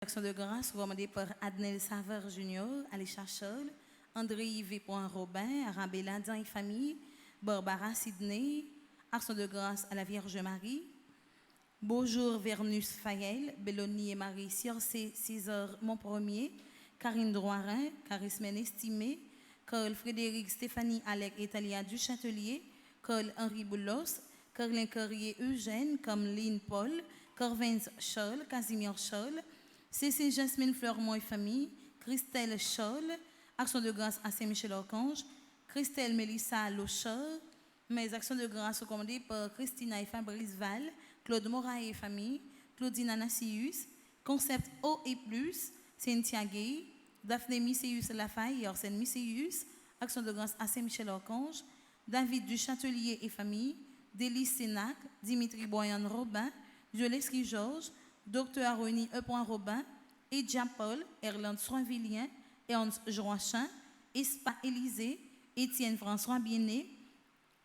Action de grâce commandée par Adnel Saveur Junior, Alisha Scholl, André Yves Robin, Arabella Dan et famille, Barbara Sidney, Action de grâce à la Vierge Marie, Bonjour Vernus Fayel, Belloni et Marie Circé, César Montpremier, Karine Droirin, Charismène Estimé, Carl Frédéric Stéphanie Alec Italia du Châtelier, Carl Henri Boulos, Carlin Carrier Eugène, comme Lynn Paul, Corvins Scholl, Casimir Scholl, Cécile Jasmine Fleurmont et famille, Christelle Scholl, Action de grâce à Saint-Michel-Archange, Christelle Mélissa Locheur, mes actions de grâce sont commandées par Christina et Fabrice Val, Claude Moraes et famille, Claudine Anassius, Concept O et Plus, Cynthia Gay, Daphné Misséus Lafaille et Arsène Misséus, Action de grâce à Saint-Michel-Archange, David du Châtelier et famille, Délice Sénac, Dimitri Boyan Robin, Joleski Georges, Dr. Aroni E. Robin, Edja Paul, Erland Soinvillien, Ernst Joachim, Espa Élysée, Étienne François Bienet,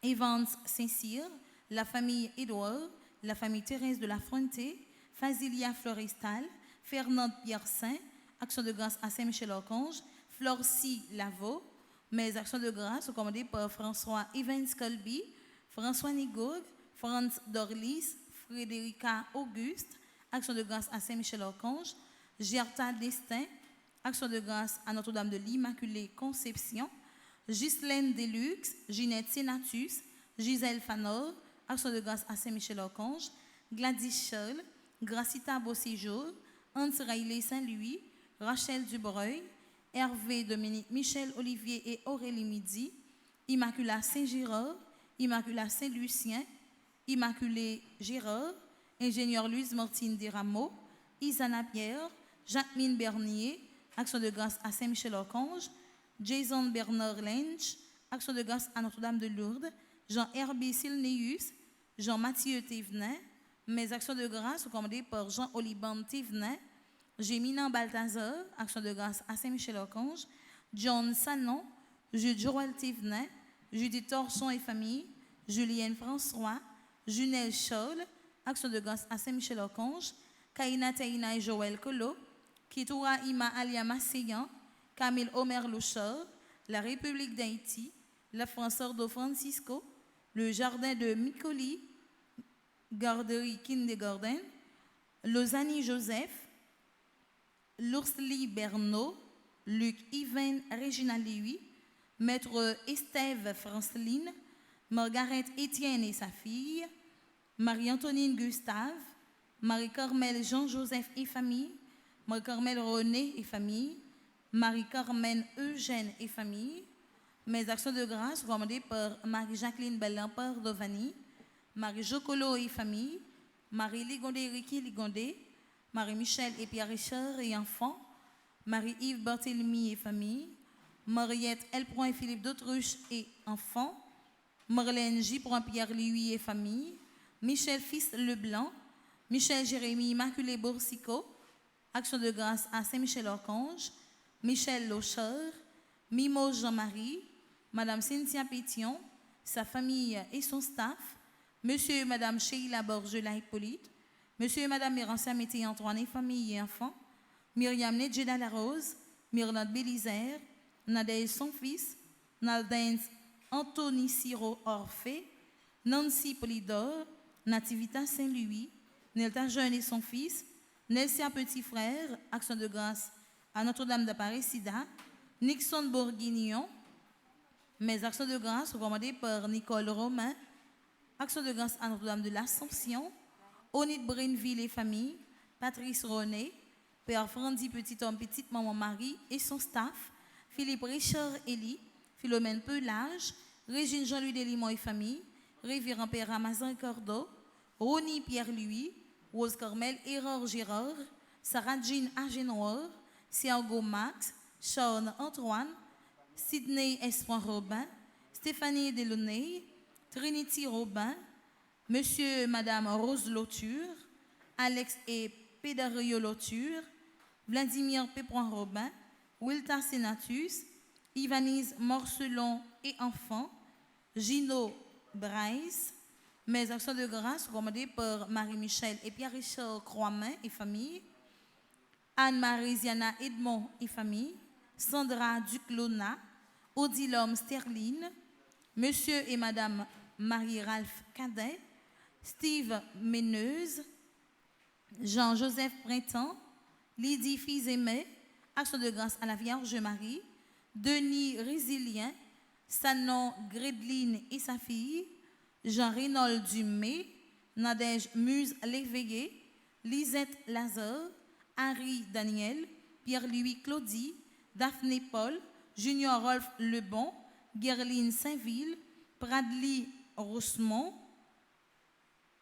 Evans Saint-Cyr, la famille Édouard, la famille Thérèse de la Fronté, Fazilia Florestal, Fernande Pierre Saint, Action de grâce à Saint-Michel-Archange, Florcy Lavaux, mes actions de grâce sont commandées par François Evans Colby, François Nigaud, Franz Dorlis, Frédérica Auguste, Action de grâce à Saint-Michel-Archange, Gerta Destin, Action de grâce à Notre-Dame de l'Immaculée Conception, Ghislaine Deluxe, Ginette Sénatus, Gisèle Fanor, Action de grâce à Saint-Michel-Archange, Gladys Scholl, Gracita Beauséjour, Hans Riley Saint-Louis, Rachel Dubreuil, Hervé Dominique Michel Olivier et Aurélie Midi, Immaculée Saint-Girard, Immaculée Saint-Lucien, Immaculée Gérard, Ingénieur Louise Martine Desrameaux, Isana Pierre, Jacqueline Bernier, Action de grâce à Saint-Michel-Archange, Jason Bernard Lynch, Action de grâce à Notre-Dame de Lourdes, Jean-Herbie Silneus, Jean-Mathieu Thévenin, mes actions de grâce sont commandées par Jean-Oliban Thévenin, Géminan Balthazar, Action de grâce à Saint-Michel-Archange, John Sanon, Jude Joël Thévenin, Judith Torson et famille, Julienne François, Junelle Scholl, Action de grâce à Saint-Michel-Archange, Kaina Taina et Joël Colo, Kitoura Ima Alia Masséyan, Camille Omer Louchard, la République d'Haïti, la France Ordo Francisco, le Jardin de Micoli, Garderie Kindergarten, Lausanne Joseph, L'Oursly Bernot, Luc Yvain Régina Léui, Maître Estève Franceline, Margaret Étienne et sa fille, Marie-Antonine Gustave, Marie-Carmel Jean-Joseph et famille, Marie-Carmel René et famille, Marie-Carmen Eugène et famille, mes actions de grâce commandées par Marie-Jacqueline Bellampard Dovani, Marie-Jocolo et famille, Marie Ligondé, Ricky Ligondé, Marie-Michel et Pierre Richard et enfants, Marie-Yves Barthélemy et famille, Mariette L. et Philippe d'Autruche et enfants, Marlène J. Pierre Louis et famille, Michel Fils Leblanc, Michel Jérémy Immaculé Boursicot, Action de grâce à Saint-Michel-Archange, Michel Locheur, Mimo Jean-Marie, Madame Cynthia Pétion, sa famille et son staff, Monsieur et Madame Sheila Borgela Hippolyte, Monsieur et Madame Mérancia Mété Antoine et famille et enfants, Myriam Nedjeda Larose, Myrnade Bélisaire, Nadège son fils, Naldens Anthony Siro Orphée, Nancy Polydore, Nativita Saint-Louis, Nelta Jeune et son fils, Nelsia Petit Frère, Action de grâce à Notre-Dame d'Apparicija, Nixon Bourguignon, mes actions de grâce recommandées par Nicole Romain, Action de grâce à Notre-Dame de l'Assomption, Onide Brinville et famille, Patrice René, Père Frandy Petit Homme, Petite Maman Marie et son staff, Philippe Richard Elie, Philomène Pelage, Régine Jean-Louis Delimont et famille, Révérend Père Ramazan Cordeau, Rony Pierre-Louis, Rose Carmel Error Gérard, Sarah Jean Agenoir, Sergo Max, Sean Antoine, Sidney Espoir Robin, Stéphanie Delaunay, Trinity Robin, Monsieur et Madame Rose Loture, Alex et Pédario Loture, Vladimir Pépron Robin, Wilta Senatus, Ivanise Morcelon et enfants, Gino Bryce, mes actions de grâce recommandées par Marie-Michel et Pierre-Richard Croixmain et famille, Anne-Marie Ziana Edmond et famille, Sandra Duclona, Odilom Sterling, Monsieur et Madame Marie-Ralph Cadet, Steve Méneuse, Jean-Joseph Printemps, Lydie Fils-Aimé, Action de grâce à la Vierge Marie, Denis Résilien, Sanon Gredline et sa fille, Jean-Reynold Dumé, Nadège Muse Léveillé, Lisette Lazare, Harry Daniel, Pierre-Louis Claudie, Daphné Paul, Junior Rolf Lebon, Guerline Saint-Ville, Bradley Rosemont,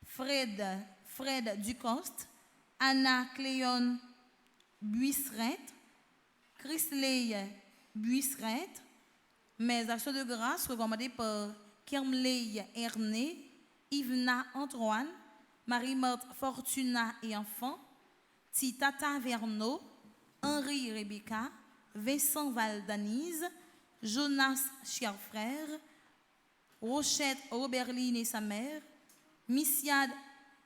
Fred Ducoste, Anna Cléon Buisseret, Chrisley Buisseret, mes actions de grâce recommandées par Kermley Erné, Yvna Antoine, Marie-Morte Fortuna et enfants, Titata Verneau, Henri Rebecca, Vincent Valdanise, Jonas Cher-Frère, Rochette Roberline et sa mère, Missiade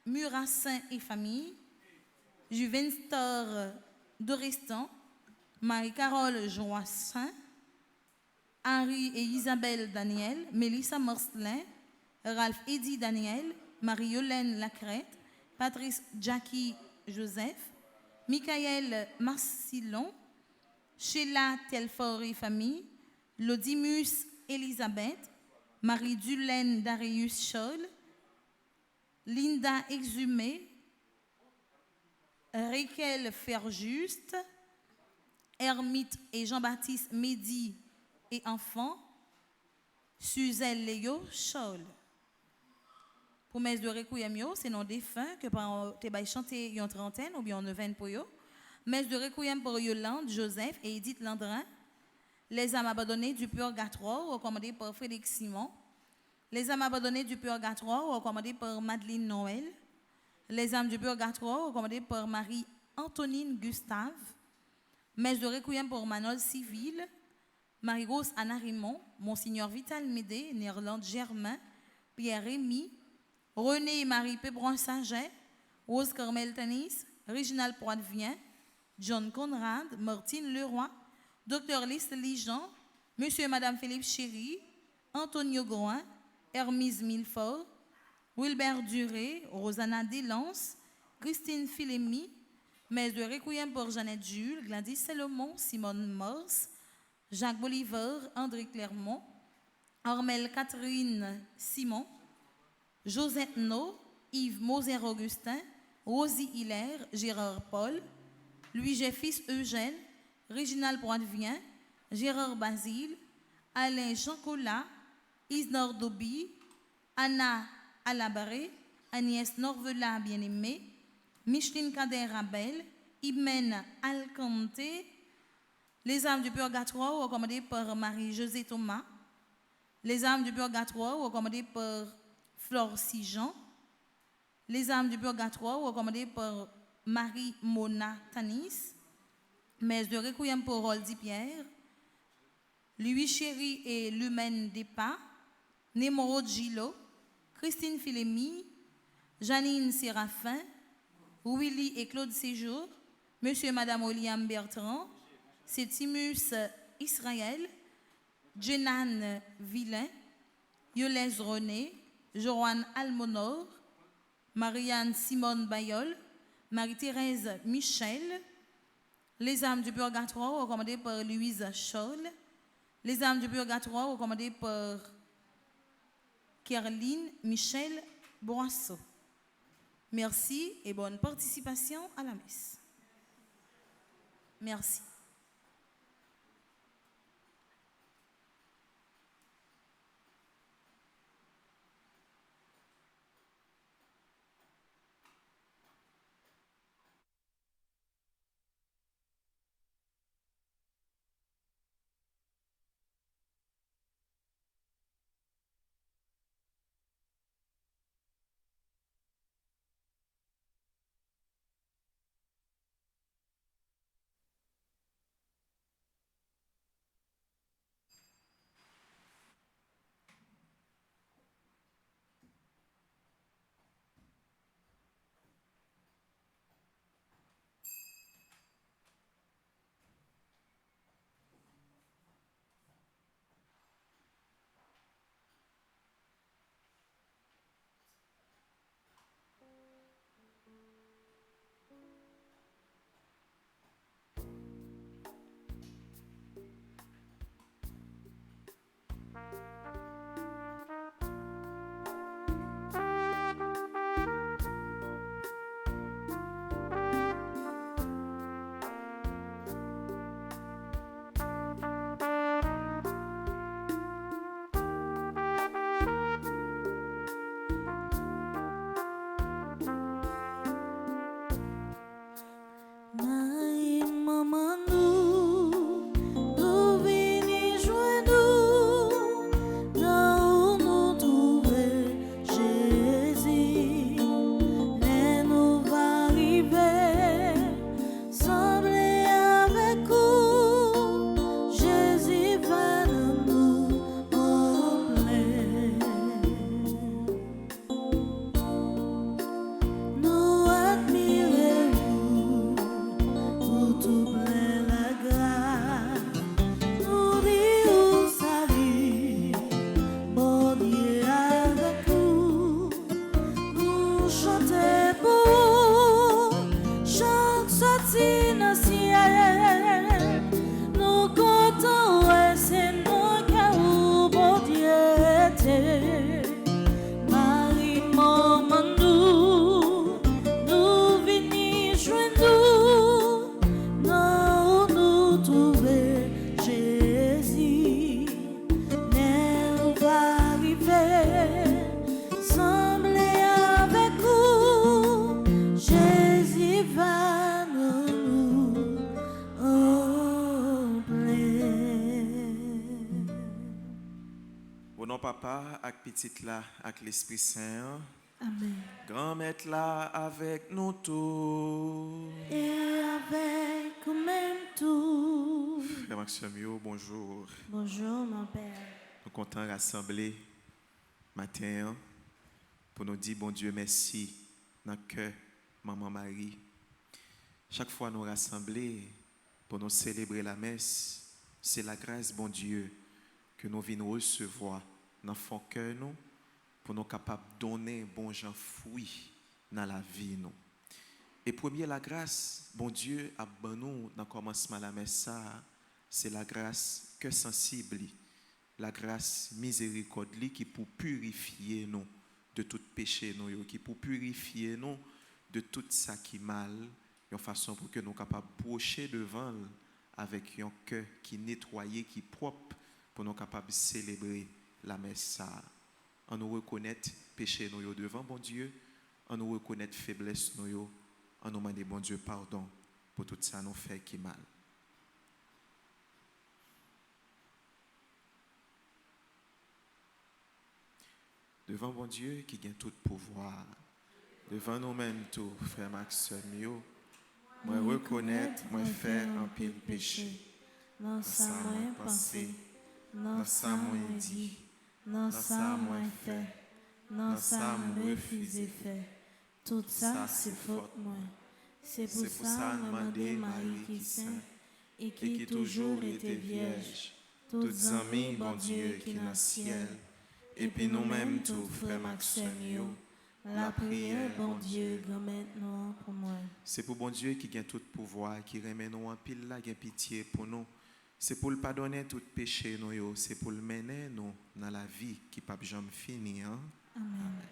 Murassin et famille, Juvenstor Dorestan, Marie-Carole Joassin, Henri et Isabelle Daniel, Mélissa Morcelin, Ralph Eddy Daniel, Marie-Yolaine Lacrette, Patrice Jackie Joseph, Michael Marcillon, Sheila Telfort et famille, Lodimus Elisabeth, Marie-Dulaine Darius Scholl, Linda Exhumé, Raquel Ferjuste, Hermite et Jean-Baptiste Mehdi et enfants, Suzelle Léo Scholl. Pour mes de requiem, c'est non défunt que par te bay chanter une trentaine ou bien une vingtaine pour yo. Mes de requiem pour Yolande, Joseph et Edith Landrin. Les âmes abandonnées du purgatoire, recommandées par Félix Simon. Les âmes abandonnées du purgatoire, recommandées par Madeleine Noël. Les âmes du purgatoire, recommandées par Marie-Antonine Gustave. Messe de requiem pour Manol Civil, Marie-Rose Anna Raymond, Monseigneur Vital Médé, Néerlande Germain, Pierre Rémy, René et Marie Pébron Saget, Rose Carmel Tanis, Réginald Poitvien, John Conrad, Martine Leroy, Dr Leslie Jean, Monsieur et Madame Philippe Chéry, Antonio Groin, Hermise Milfort, Wilbert Duré, Rosanna Delance, Christine Philémy, Messe de requiem pour Jeannette Jules, Gladys Salomon, Simone Morse, Jacques Bolivar, André Clermont, Armelle Catherine Simon, Josette No, Yves Moser-Augustin, Rosie Hilaire, Gérard Paul, Louis Fils Eugène, Réginald Poitvien, Gérard Basile, Alain Jean Collat, Isnor Dobi, Anna Alabaré, Agnès Norvela, bien-aimée, Micheline Kader-Rabel, Imen Alcante, les âmes du purgatoire recommandées par Marie-Josée Thomas, les âmes du purgatoire recommandées par Flore Sijan, les âmes du purgatoire recommandées par Marie-Mona Tanis, messe de requiem pour Roldi Pierre, Louis Chéri et Lumen Depa, Nemoro Gilo, Christine Philémy, Janine Séraphin, Willy et Claude Séjour, Monsieur et Madame William Bertrand, Sétimus Israël, Jenan Villain, Yolès René, Joanne Almonor, Marianne Simone Bayol, Marie-Thérèse Michel, les âmes du purgatoire recommandées par Louise Scholl, les âmes du purgatoire recommandées par Kerline Michel Boisseau. Merci et bonne participation à la messe. Merci. Papa, avec petite là, avec l'Esprit Saint. Amen. Grand maître là avec nous tous. Et avec nous tous. Frère Maxime, bonjour. Bonjour mon père. Nous sommes contents de rassembler matin pour nous dire bon Dieu merci dans le cœur Maman Marie. Chaque fois nous rassembler pour nous célébrer la messe, c'est la grâce bon Dieu que nous venons recevoir dans le fond cœur nous pour nous capables de donner bon gens fruit dans la vie nous. Et premier la grâce bon Dieu a ban nous dans le commencement de la messe, c'est la grâce que sensible, la grâce miséricorde qui pour purifier nous de tout péché nous, qui pour purifier nous de tout ça qui mal, de façon pour que nous capables de procher devant avec un cœur qui nettoyé, qui propre, pour nous capables de célébrer la messe. On nous reconnaît péché nous devant bon Dieu, on nous reconnaître faiblesse nous yo, on nous demander bon Dieu pardon pour tout ça nous fait qui mal. Devant bon Dieu qui gagne tout pouvoir, devant nous-mêmes tout, frère Maxime, moi reconnaître, moi faire un pile péché. Dans ça moi pensé, dans ça moi dit, dans ça moi fait, dans ça moi refusé fait. Tout ça c'est faute moi. C'est pour ça moi demandé Marie qui saint et qui toujours était vierge. Toutes amis bon Dieu qui dans le ciel. Et puis nous-mêmes tout frère Maxime, la prière bon Dieu grand maintenant pour moi. C'est pour bon Dieu qui gagne tout pouvoir, qui remet nous en pile là, qui a pitié pour nous. C'est pour le pardonner tout péché nous yo, c'est pour le mener nous dans la vie qui pas jamais fini hein. Amen.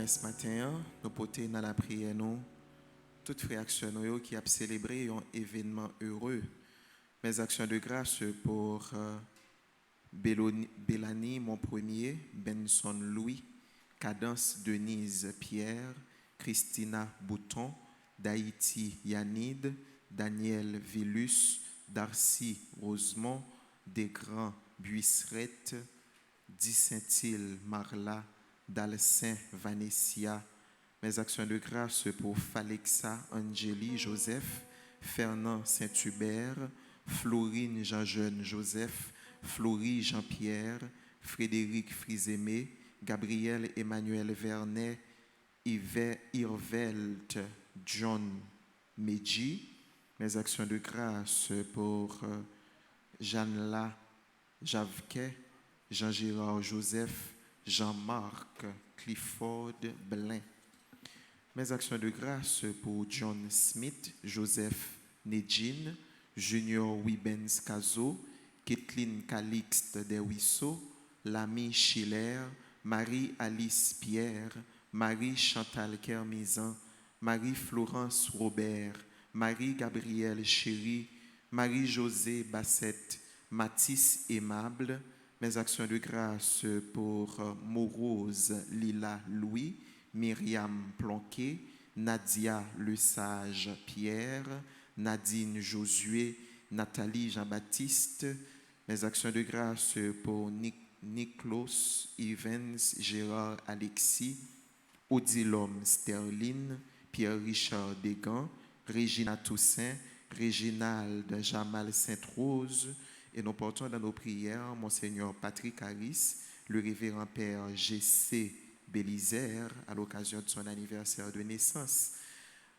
Ce matin, nous portons dans la prière, nous, toutes frères actions qui ont célébré un événement heureux. Mes actions de grâce pour Bélanie, mon premier, Benson Louis, Cadence Denise Pierre, Christina Bouton, d'Haïti Yanide, Daniel Villus, Darcy Rosemont, Desgrands Buisseret, Dissentil Marla, d'Alcin Vanessia, mes actions de grâce pour Falexa Angélie Joseph, Fernand Saint-Hubert, Florine Jean-Jeune Joseph, Florie Jean-Pierre, Frédéric Frisémé, Gabriel Emmanuel Vernet, Irvelt John Medji, mes actions de grâce pour Jeanne-La Javquet, Jean-Gérard Joseph, Jean-Marc Clifford Blin. Mes actions de grâce pour John Smith, Joseph Nedjin, Junior Wibens Cazo, Kathleen Calixte Desruisseaux, Lamy Schiller, Marie-Alice Pierre, Marie-Chantal Kermizan, Marie-Florence Robert, Marie-Gabrielle Chéry, Marie-Josée Bassette, Mathis Aimable. Mes actions de grâce pour Morose Lila Louis, Myriam Plonquet, Nadia Le Sage Pierre, Nadine Josué, Nathalie Jean-Baptiste. Mes actions de grâce pour Niklos Evans, Gérard Alexis, Odilom Sterling, Pierre-Richard Desgans, Régina Toussaint, Réginald Jamal Sainte-Rose. Et nous portons dans nos prières Monseigneur Patrick Harris, le révérend Père G.C. Bélisaire, à l'occasion de son anniversaire de naissance.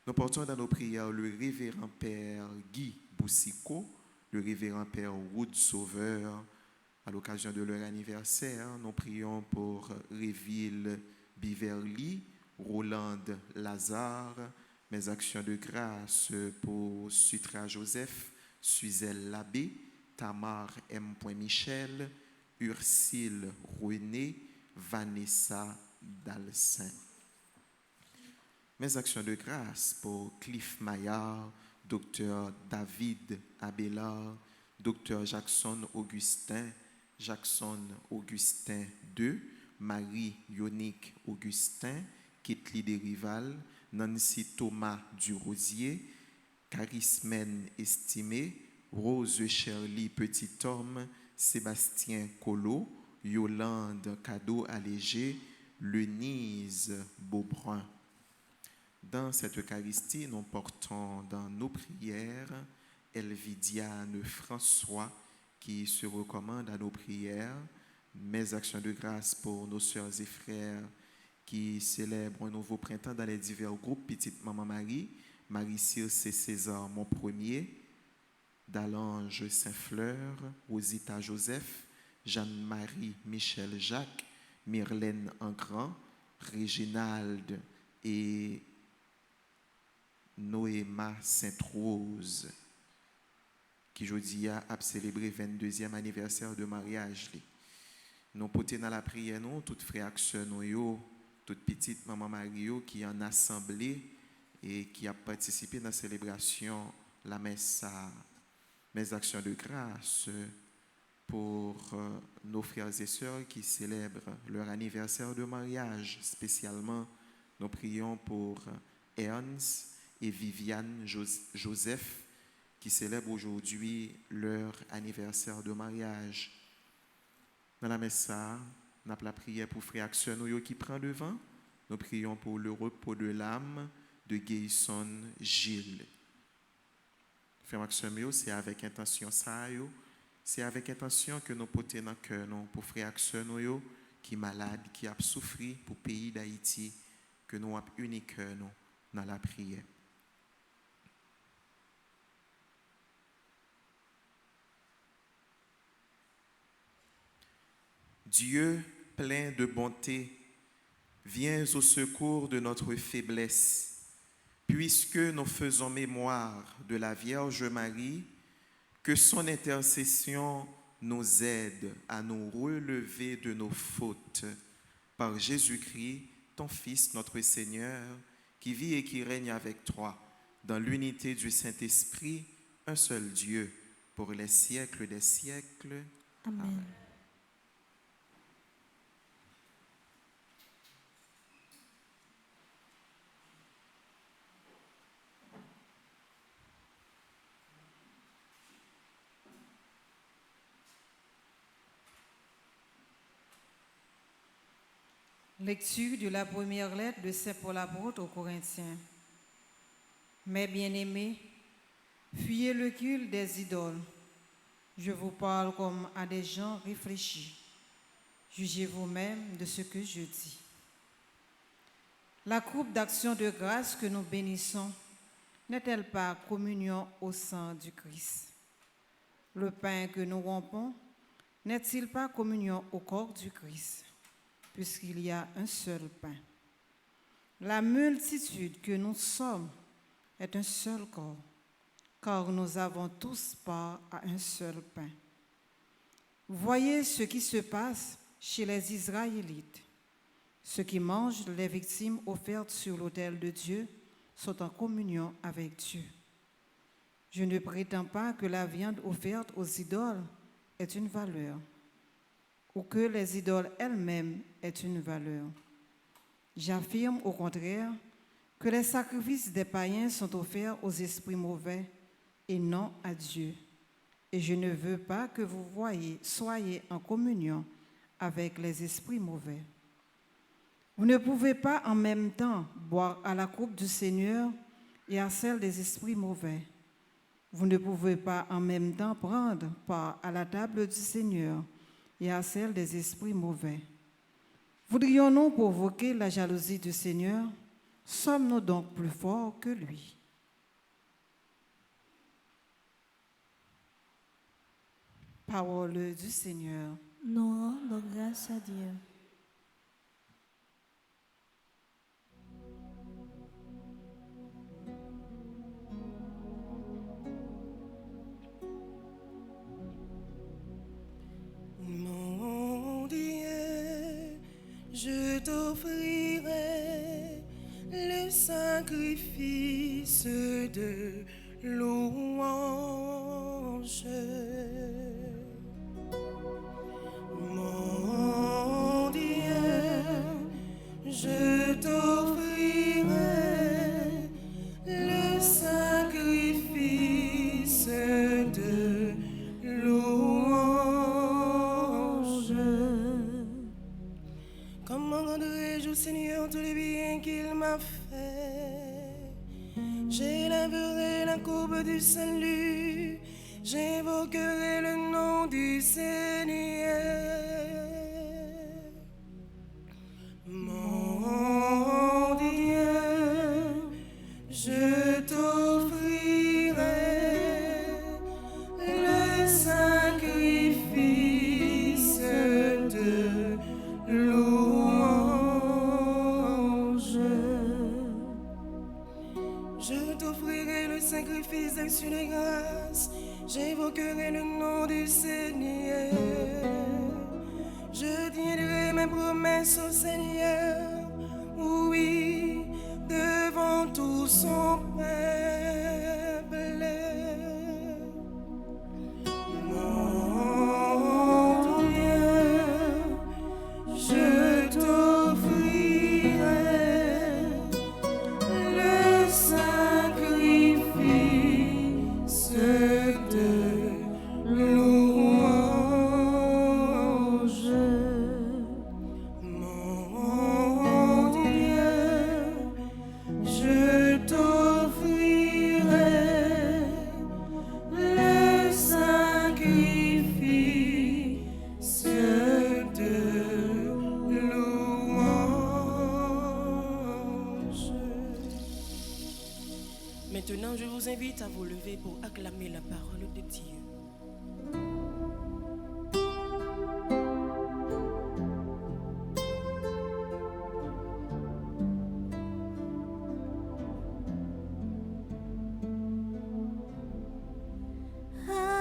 Nous portons dans nos prières le révérend Père Guy Boussico, le révérend Père Wood Sauveur, à l'occasion de leur anniversaire. Nous prions pour Réville Biverly, Rolande Lazare, mes actions de grâce pour Sutra Joseph, Suzel Labbé, Tamar M. Michel, Ursule René, Vanessa Dalsin. Mes actions de grâce pour Cliff Maillard, Dr. David Abelard, Dr. Jackson Augustin II, Marie Yonique Augustin, Ketli Desrival, Nancy Thomas Durosier, Charismène Estimé, Rose Shirley Petit-Homme, Sébastien Collot, Yolande Cadeau Allégé, Lenise Beaubrun. Dans cette Eucharistie, nous portons dans nos prières Elvidiane François qui se recommande à nos prières, mes actions de grâce pour nos sœurs et frères qui célèbrent un nouveau printemps dans les divers groupes Petite Maman Marie, Marie-Circe César Mon Premier, Dalange Saint-Fleur, Rosita Joseph, Jeanne-Marie Michel Jacques, Myrlène Engrand, Réginald et Noéma Sainte-Rose, qui aujourd'hui a célébré le 22e anniversaire de mariage. Nous portons dans la prière, nous, toutes frères nous, toutes petites maman Mario qui en assemblée et qui a participé dans la célébration, la messe, mes actions de grâce pour nos frères et sœurs qui célèbrent leur anniversaire de mariage. Spécialement, nous prions pour Ernst et Viviane Joseph qui célèbrent aujourd'hui leur anniversaire de mariage. Dans la messe, nous avons la prière pour frère Action qui prend le vent. Nous prions pour le repos de l'âme de Gayson Gilles. Frère Action, c'est avec intention ça, c'est avec intention que nous portons dans le cœur pour frère Action qui est malade, qui a souffert pour le pays d'Haïti, que nous avons uni cœur dans la prière. Dieu, plein de bonté, viens au secours de notre faiblesse, puisque nous faisons mémoire de la Vierge Marie, que son intercession nous aide à nous relever de nos fautes. Par Jésus-Christ, ton Fils, notre Seigneur, qui vit et qui règne avec toi, dans l'unité du Saint-Esprit, un seul Dieu, pour les siècles des siècles. Amen. Amen. Lecture de la première lettre de Saint Paul apôtre aux Corinthiens. Mes bien-aimés, fuyez le culte des idoles. Je vous parle comme à des gens réfléchis. Jugez vous-même de ce que je dis. La coupe d'action de grâce que nous bénissons n'est-elle pas communion au sang du Christ? Le pain que nous rompons n'est-il pas communion au corps du Christ? Puisqu'il y a un seul pain. La multitude que nous sommes est un seul corps, car nous avons tous part à un seul pain. Voyez ce qui se passe chez les Israélites. Ceux qui mangent les victimes offertes sur l'autel de Dieu sont en communion avec Dieu. Je ne prétends pas que la viande offerte aux idoles ait une valeur, ou que les idoles elles-mêmes aient une valeur. J'affirme au contraire que les sacrifices des païens sont offerts aux esprits mauvais et non à Dieu. Et je ne veux pas que vous soyez en communion avec les esprits mauvais. Vous ne pouvez pas en même temps boire à la coupe du Seigneur et à celle des esprits mauvais. Vous ne pouvez pas en même temps prendre part à la table du Seigneur et à celle des esprits mauvais. Voudrions-nous provoquer la jalousie du Seigneur? Sommes-nous donc plus forts que lui? Parole du Seigneur. Nous rendons grâce à Dieu. Mon Dieu, je t'offrirai le sacrifice de louange. Mon Dieu, je t'offrirai le sacrifice de louange. Comment rendrai-je au Seigneur tous les biens qu'il m'a fait? J'élèverai la courbe du salut, j'évoquerai le nom du Seigneur. Mon Dieu, je t'offrirai le sacrifice de louange. Je t'offrirai le sacrifice d'action de grâce, j'évoquerai le nom du Seigneur. Je tiendrai mes promesses au Seigneur, oui, devant tout son peuple. Mon Dieu, je t'offrirai le sacrifice de louange. Mon Dieu, je t'offrirai le sacrifice de louange. Maintenant, je vous invite à vous lever pour acclamer la parole de Dieu.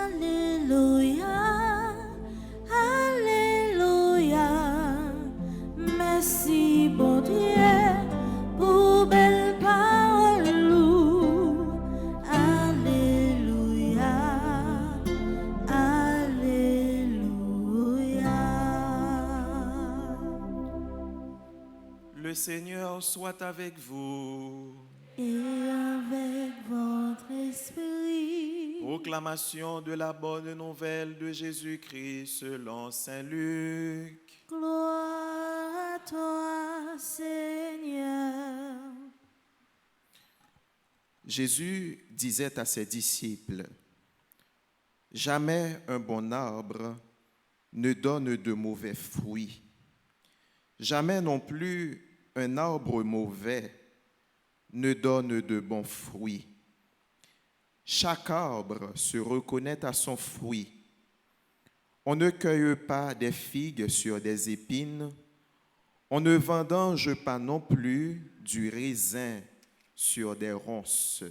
Alléluia, Alléluia. Merci, bon Dieu, pour belle parole. Alléluia, Alléluia. Le Seigneur soit avec vous. Et avec votre esprit. Proclamation de la bonne nouvelle de Jésus-Christ selon Saint Luc. Gloire à toi, Seigneur. Jésus disait à ses disciples, « Jamais un bon arbre ne donne de mauvais fruits. Jamais non plus un arbre mauvais ne donne de bons fruits. Chaque arbre se reconnaît à son fruit. On ne cueille pas des figues sur des épines, on ne vendange pas non plus du raisin sur des ronces.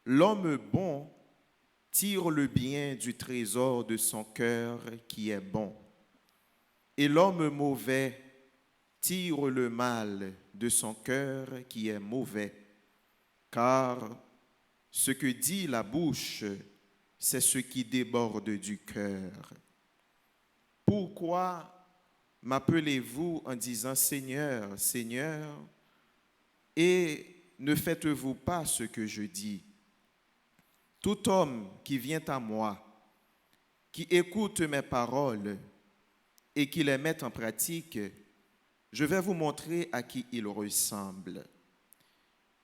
L'homme bon tire le bien du trésor de son cœur qui est bon, et l'homme mauvais tire le mal de son cœur qui est mauvais, car ce que dit la bouche, c'est ce qui déborde du cœur. Pourquoi m'appelez-vous en disant Seigneur, Seigneur, et ne faites-vous pas ce que je dis? Tout homme qui vient à moi, qui écoute mes paroles et qui les met en pratique, je vais vous montrer à qui il ressemble.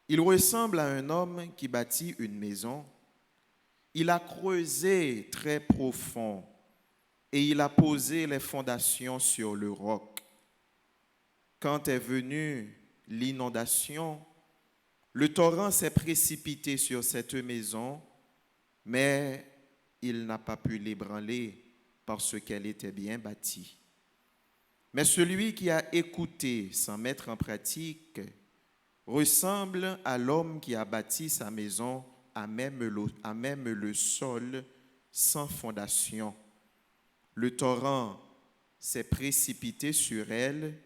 Il ressemble à un homme qui bâtit une maison. Il a creusé très profond et il a posé les fondations sur le roc. Quand est venue l'inondation, le torrent s'est précipité sur cette maison, mais il n'a pas pu l'ébranler parce qu'elle était bien bâtie. Mais celui qui a écouté sans mettre en pratique ressemble à l'homme qui a bâti sa maison à même le sol sans fondation. Le torrent s'est précipité sur elle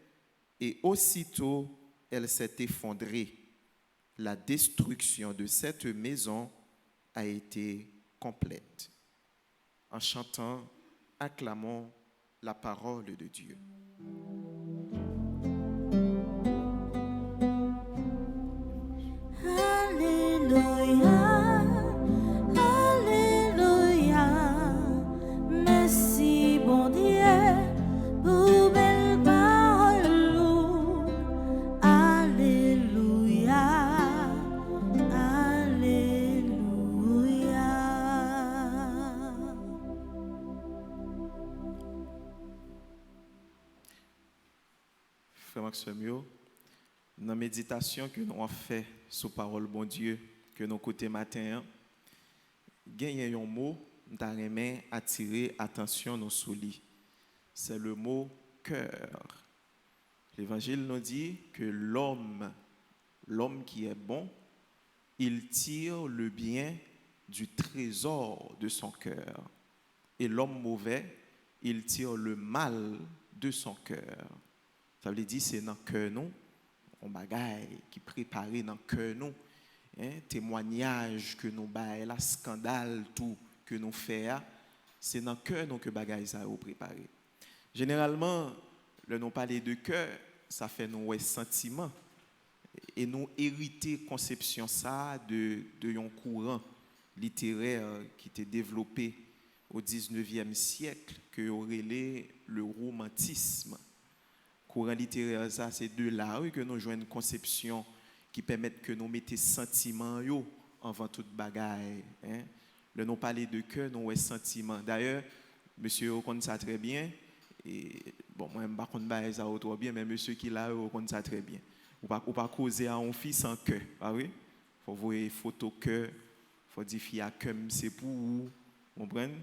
et aussitôt elle s'est effondrée. La destruction de cette maison a été complète. En chantant, acclamons la parole de Dieu. Alléluia, Alléluia, merci bon Dieu pour belle parole. Alléluia, Alléluia. Frère Maxime, dans la méditation que nous avons fait sur la parole bon Dieu, que nous côté matin, il y a un mot qui a attiré l'attention de nos lui. C'est le mot cœur. L'évangile nous dit que l'homme qui est bon, il tire le bien du trésor de son cœur. Et l'homme mauvais, il tire le mal de son cœur. Ça veut dire que c'est dans le cœur nous, on bagaille qui préparé dans le cœur nous, témoignage que nous bail, la scandale tout que nous faisons, c'est dans le cœur nous que bagaille ça est préparé. Généralement, le nous parler de cœur, ça fait nous sentiment et nous hériter conception ça de un courant littéraire qui était développé au 19e siècle que aurait le romantisme. Courant littéraire, ça, c'est de là que nous jouons une conception qui permet que nous mettions sentiments avant toute bagaille. Le nous parler de cœur, nous avons sentiments. D'ailleurs, monsieur, on connaît ça très bien. Et, bon, moi, je ne sais pas ça trop bien, mais monsieur qui l'a, on connaît ça très bien. Ou pas causer à un fils sans cœur. Ah oui? Il faut voir les photos cœur. Il faut dire qu'il cœur, c'est pour vous. Vous comprenez?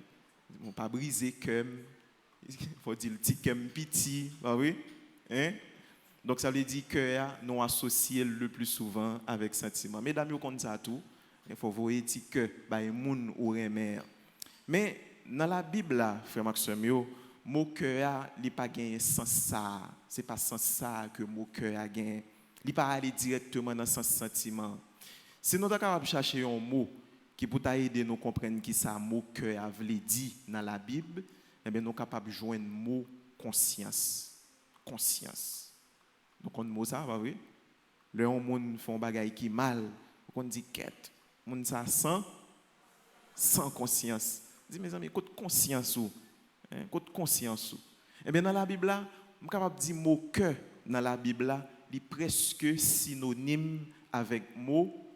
Il ne faut pas briser cœur. Il faut dire le petit cœur petit. Ah oui? Donc ça veut dire que nous associons le plus souvent avec sentiment. Mesdames, vous connaissez ça tout. Il faut voir que les gens ou remer. Mais dans la Bible, frère Maxime, le mot cœur n'a pas gagné sens ça. Ce n'est pas sens ça que le mot cœur a gagné. Il n'est pas aller directement dans le sens sentiment. Si nous sommes capables de chercher un mot qui peut aider nous à comprendre qui ça mot cœur a voulu dire dans la Bible, eh bien nous sommes capables de joindre le mot conscience. Conscience. Donc on dit ça, oui. Le monde font bagaille qui mal, on dit quête. Monde ça sans conscience. Dis mes amis, côté conscience ou côté conscience ou. Eh bien dans la Bible là, on est capable de dire mot cœur dans la Bible là, il est presque synonyme avec mot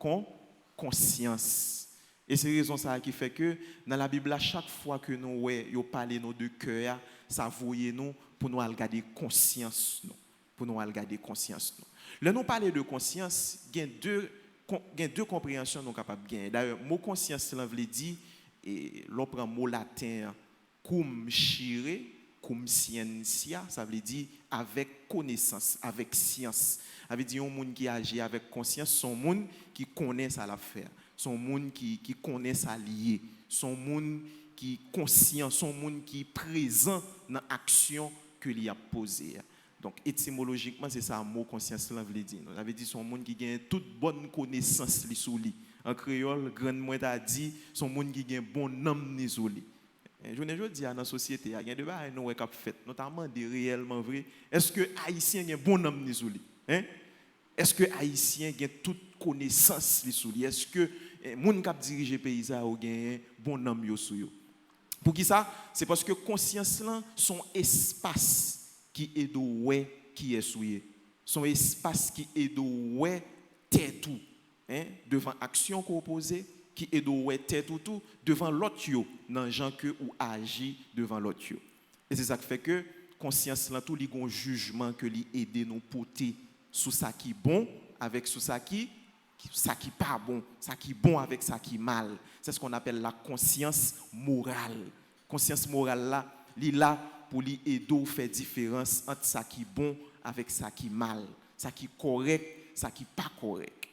conscience. Et c'est raison ça qui fait que dans la Bible là, chaque fois que nous parlons de cœur, ça voyait nous pour nous regarder conscience nous. Pour nous regarder conscience nous. Là nous parler de conscience, il y a deux compréhensions nous capables de gagner. D'ailleurs, mot conscience cela veut dire et l'on prend mot latin cum scire, cum scientia, ça veut dire avec connaissance, avec science. Ça veut dire un monde qui agit avec conscience, son monde qui connaît ça l'affaire, son monde qui connaît ça lié, son monde qui est conscient, son monde qui est présent dans l'action que lui a posée. Donc étymologiquement, c'est ça, mot conscience là veut dire. Ça veut dire son monde qui gagne toute bonne connaissance li sous lui. En créole, grand moi t'a dit son monde qui gagne bon âme ni sous lui. Je ne dis dans la société, il y a des choses nous cap fait, notamment des réellement vrai. Est-ce que haïtien gagne bon âme ni sous lui? Est-ce que haïtien gagne toute connaissance li sous lui? Est-ce que monde cap diriger pays ça ou gagne bon âme yo sous yo? Pour qui ça? C'est parce que conscience là son espace qui est de ouais qui est souillé. Son espace qui est de ouais tête tout, devant action qu'on pose, qui est de ouais tête tout devant l'autre yo, dans gens que ou agit devant l'autre yo. Et c'est ça qui fait que conscience là tout li gon jugement que li aider nous porter sous ça qui bon avec sous ça qui ça qui pas bon, ça qui bon avec ça qui mal. C'est ce qu'on appelle la conscience morale. Conscience morale là, il est là pour lui aider à faire différence entre ça qui bon avec ça qui mal, ça qui correct, ça qui pas correct.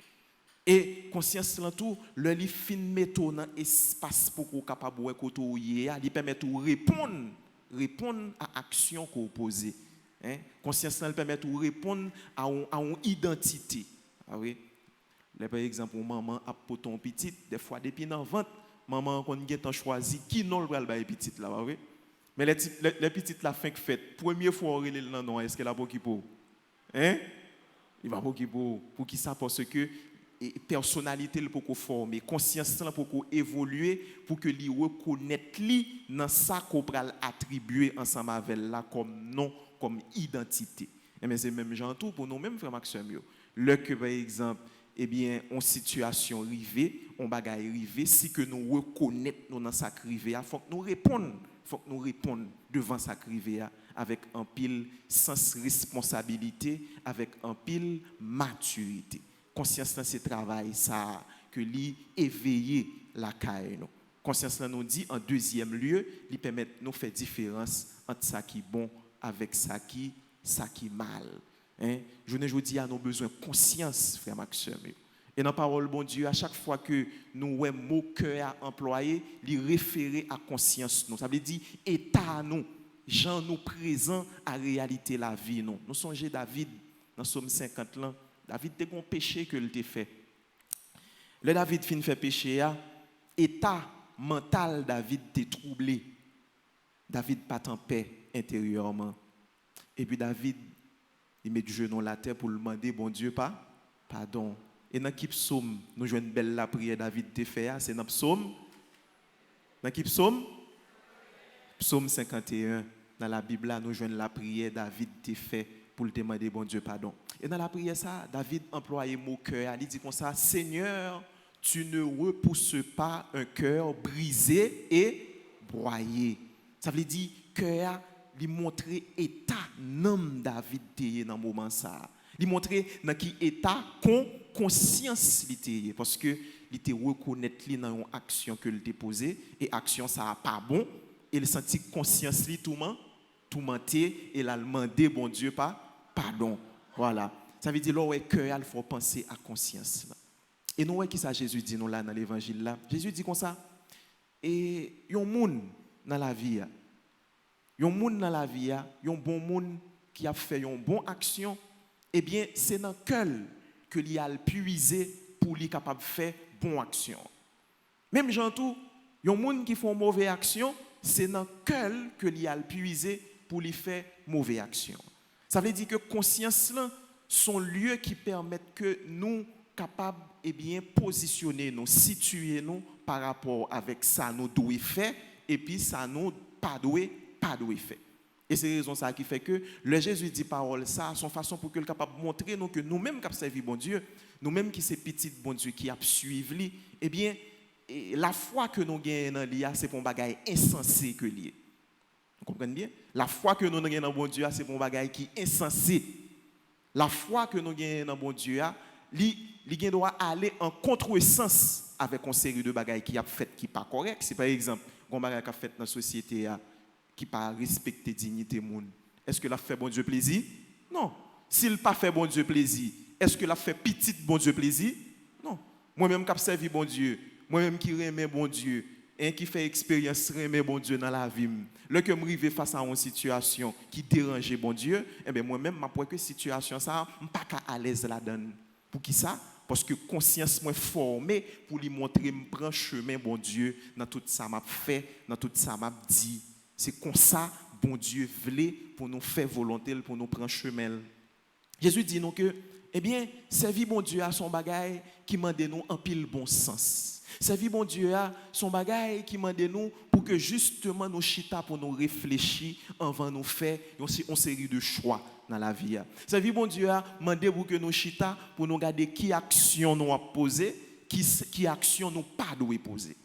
Et conscience là tout, le li fin mettre dans espace pour qu'on capable ouais côté il permet de répondre à action qu'on pose. Hein? Conscience là permet de répondre à une identité. Ah oui. Par exemple, maman a poton petit, des fois depuis dans ventre, maman qu'on a choisi qui non le bail petit là, oui. Mais les petites la fin que fait, première fois on relève le nom, est-ce qu'elle a pas qui pour? Hein? Il va pas qui pour qui ça parce que personnalité pour qu'on former, conscience pour qu'on évoluer, pour que li reconnaître li dans ça qu'on pral attribuer ensemble avec là comme nom, comme identité. Mais c'est même genre tout pour nous même frère Maxime. Le que par exemple eh bien, en situation rivée, on bagaille rivée, si que nous reconnaissons dans sa rivée, il faut que nous répondions devant sa rivée avec un pile sens responsabilité, avec un pile maturité. Conscience dans ce travail, ça que lui éveiller la caille. Conscience nous dit en deuxième lieu, lui permet de nous faire différence entre ça qui est bon avec ça qui mal. Hein? Je dis à nos besoins conscience, frère Maxime. Et dans la parole, bon Dieu, à chaque fois que nous avons mot cœur à employer, il référer à conscience. Ça veut dire état nous, gens nous présents à réalité la vie. Nous songeons David dans Somme 50 là. David a un péché que il a fait. Le David fin fait péché, état mental David est troublé. David pas en paix intérieurement. Et puis David il met du genou la terre pour le demander, bon Dieu, pardon. Et dans qui psaume, nous jouons une belle la prière David te fait, c'est dans psaume. Dans qui psaume? Psaume 51. Dans la Bible, nous jouons la prière David te fait pour le demander, bon Dieu, pardon. Et dans la prière, ça, David employé mot cœur. Il dit comme ça, Seigneur, tu ne repousses pas un cœur brisé et broyé. Ça veut dire cœur. Il montrer état nom David était dans moment ça. Il montrer dans qui état conscience était parce que il était reconnaître dans une action que il déposé et action ça pas bon et il senti conscience li tout menté et il a demandé bon Dieu pardon. Voilà. Ça veut dire là ouais cœur il faut penser à conscience là. Et nous ouais qui ça Jésus dit nous là dans l'évangile là. Jésus dit comme ça et yon monde dans la vie yon moun dans la vie, yon bon moun qui a fait une bonne action, eh bien, c'est dans le cœur que l'y a puisé pour lui capable de faire bonne action. Même j'entends, yon moun qui font mauvaise action, c'est dans le cœur que l'y a puisé pour lui faire mauvaise action. Ça veut dire que conscience là sont lieux qui permettent que nous capables eh bien positionner nous, situer nous par rapport avec ça nous devons faire et puis ça nous pas de fait. Et c'est raison ça qui fait que le Jésus dit parole ça, son façon pour que le capable montrer nous que nous-mêmes qui servi bon Dieu, nous-mêmes qui c'est petit bon Dieu qui a suivi lui, eh bien la foi que nous gagnons dans l'IA c'est pour un bagage insensé que lié. Vous comprenez bien? La foi que nous gagnons dans bon Dieu c'est pour un bagage qui est insensé. La foi que nous gagnons dans bon Dieu il doit aller en contresens avec une série de bagages qui a fait qui pas correct. C'est par exemple un bagage qui a fait dans la société qui pas respecter dignité monde. Est-ce que l'a fait bon Dieu plaisir? Non. S'il pas fait bon Dieu plaisir, est-ce que l'a fait petit bon Dieu plaisir? Non. Moi-même qui servi bon Dieu, moi-même qui remet bon Dieu, qui fait expérience remet bon Dieu dans la vie. Le que m'rivé face à une situation qui dérangeait bon Dieu, eh ben moi-même m'a que situation ça pas à l'aise là-dedans. Pour qui ça? Parce que conscience moi formée pour lui montrer me prend chemin bon Dieu dans tout ça m'a fait, dans tout ça m'a dit. C'est comme ça, bon Dieu voulait pour nous faire volonté, pour nous prendre chemin. Jésus dit nous que, eh bien, servir bon Dieu à son bagaille qui m'a donné nous en pile bon sens. Servir bon Dieu à son bagaille qui m'a donné nous pour que justement nous chita pour nous réfléchir avant nous faire une série de choix dans la vie. Servir bon Dieu à demander pour que nous chita pour nous garder qui action nous a posé, qui action nous pas doit poser.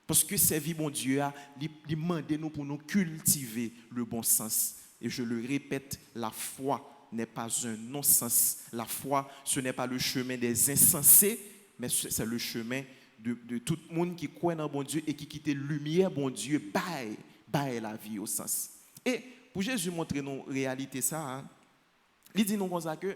Parce que servir mon Dieu a demandé nous pour nous cultiver le bon sens. Et je le répète, la foi n'est pas un non-sens. La foi, ce n'est pas le chemin des insensés, mais c'est le chemin de tout le monde qui croit dans bon Dieu et qui quitte lumière, bon Dieu, baille la vie au sens. Et pour Jésus montrer nos réalités ça, il dit nous comme ça que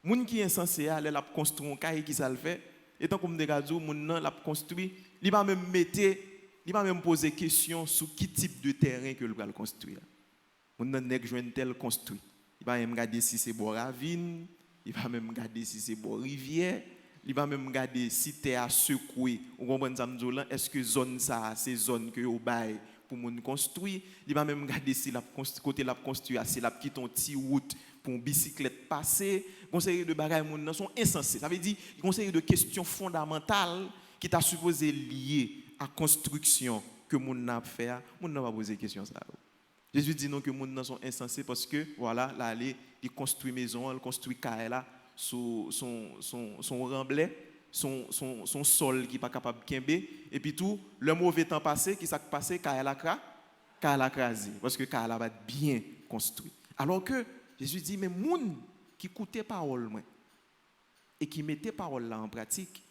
moun qui est insensé il a construit un caille qui ça le fait et tant comme des gazou moun nan l'a construit, il va même poser question sur qui type de terrain que il va construire. Moun nan nèg joine tel construit. Il va même regarder si c'est bon ravine, il va même regarder si c'est bon rivière, il va même regarder si terre a secoué. On comprend ça m'dou est-ce que zone ça c'est zone que au bail pour moun construire, il va même regarder si la côté la construire, si la quitte un petit route pour une bicyclette passer. Conseil de bagages moun sont insensés. Ça veut dire conseil de questions fondamentales qui t'a supposé liées à construction que moun n'a fait, moun n'a pas posé question ça. Jésus dit non que moun sont insensés parce que voilà, là il construit maison, il construit caille là son remblai, son sol qui pas capable kembe et puis tout le mauvais temps passé qui s'est passé caille la crasé parce que caille va être bien construit. Alors que Jésus dit mais moun qui écoutait parole moi et qui mettait parole là en pratique,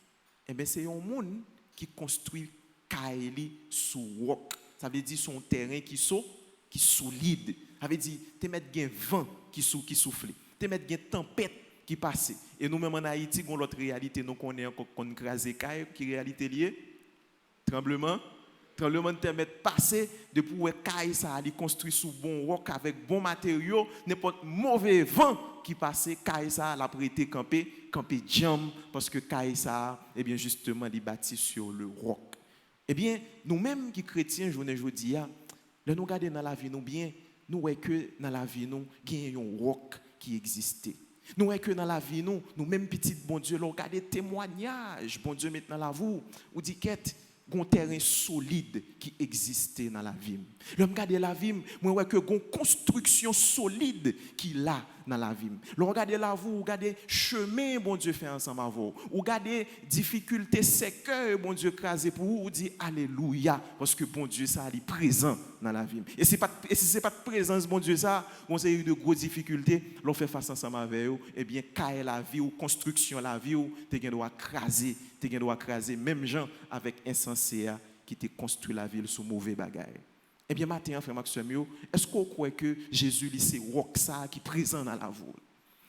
eh ben c'est un monde qui construit caille sous roc. Ça veut dire son terrain qui solide. Ça veut dire te mettre gain vent qui souffle, te mettre gain tempête qui passe. Et nous même en Haïti, on l'autre réalité nous connaît qu'on crase caille qui réalité liée tremblement de terre mettre passer de pour caille ça ali construit sous bon roc avec bon matériaux, n'importe mauvais vent qui passe caille ça la prêter camper jam parce que caille ça eh bien justement il bâti sur le roc. Eh bien nous mêmes qui chrétiens journée jodi a là nous regarder dans la vie nous bien nous voyons que dans la vie nous gagne un roc qui existait. Nous voyons que dans la vie nous même petit bon Dieu nous regarder témoignage bon Dieu maintenant la vous ou dit quête un terrain solide qui existait dans la vie. L'homme regarde la vie, moi vois que une construction solide qui là dans la vie. L'homme regarde la vous, regardez chemin bon Dieu fait ensemble avec vous. Ou regardez difficulté sécure bon Dieu crasé pour vous, ou dit alléluia parce que bon Dieu ça est présent dans la vie. Et si c'est pas de présence bon Dieu ça, on a eu de grosses difficultés, l'on fait face ensemble avec vous, et bien cailler la vie ou construction la vie ou tu dois craser même gens avec insensé qui te construit la ville sous mauvais bagaille. Eh bien matin frère Maxime, est-ce qu'on croit que Jésus c'est roc ça qui présent dans la ville?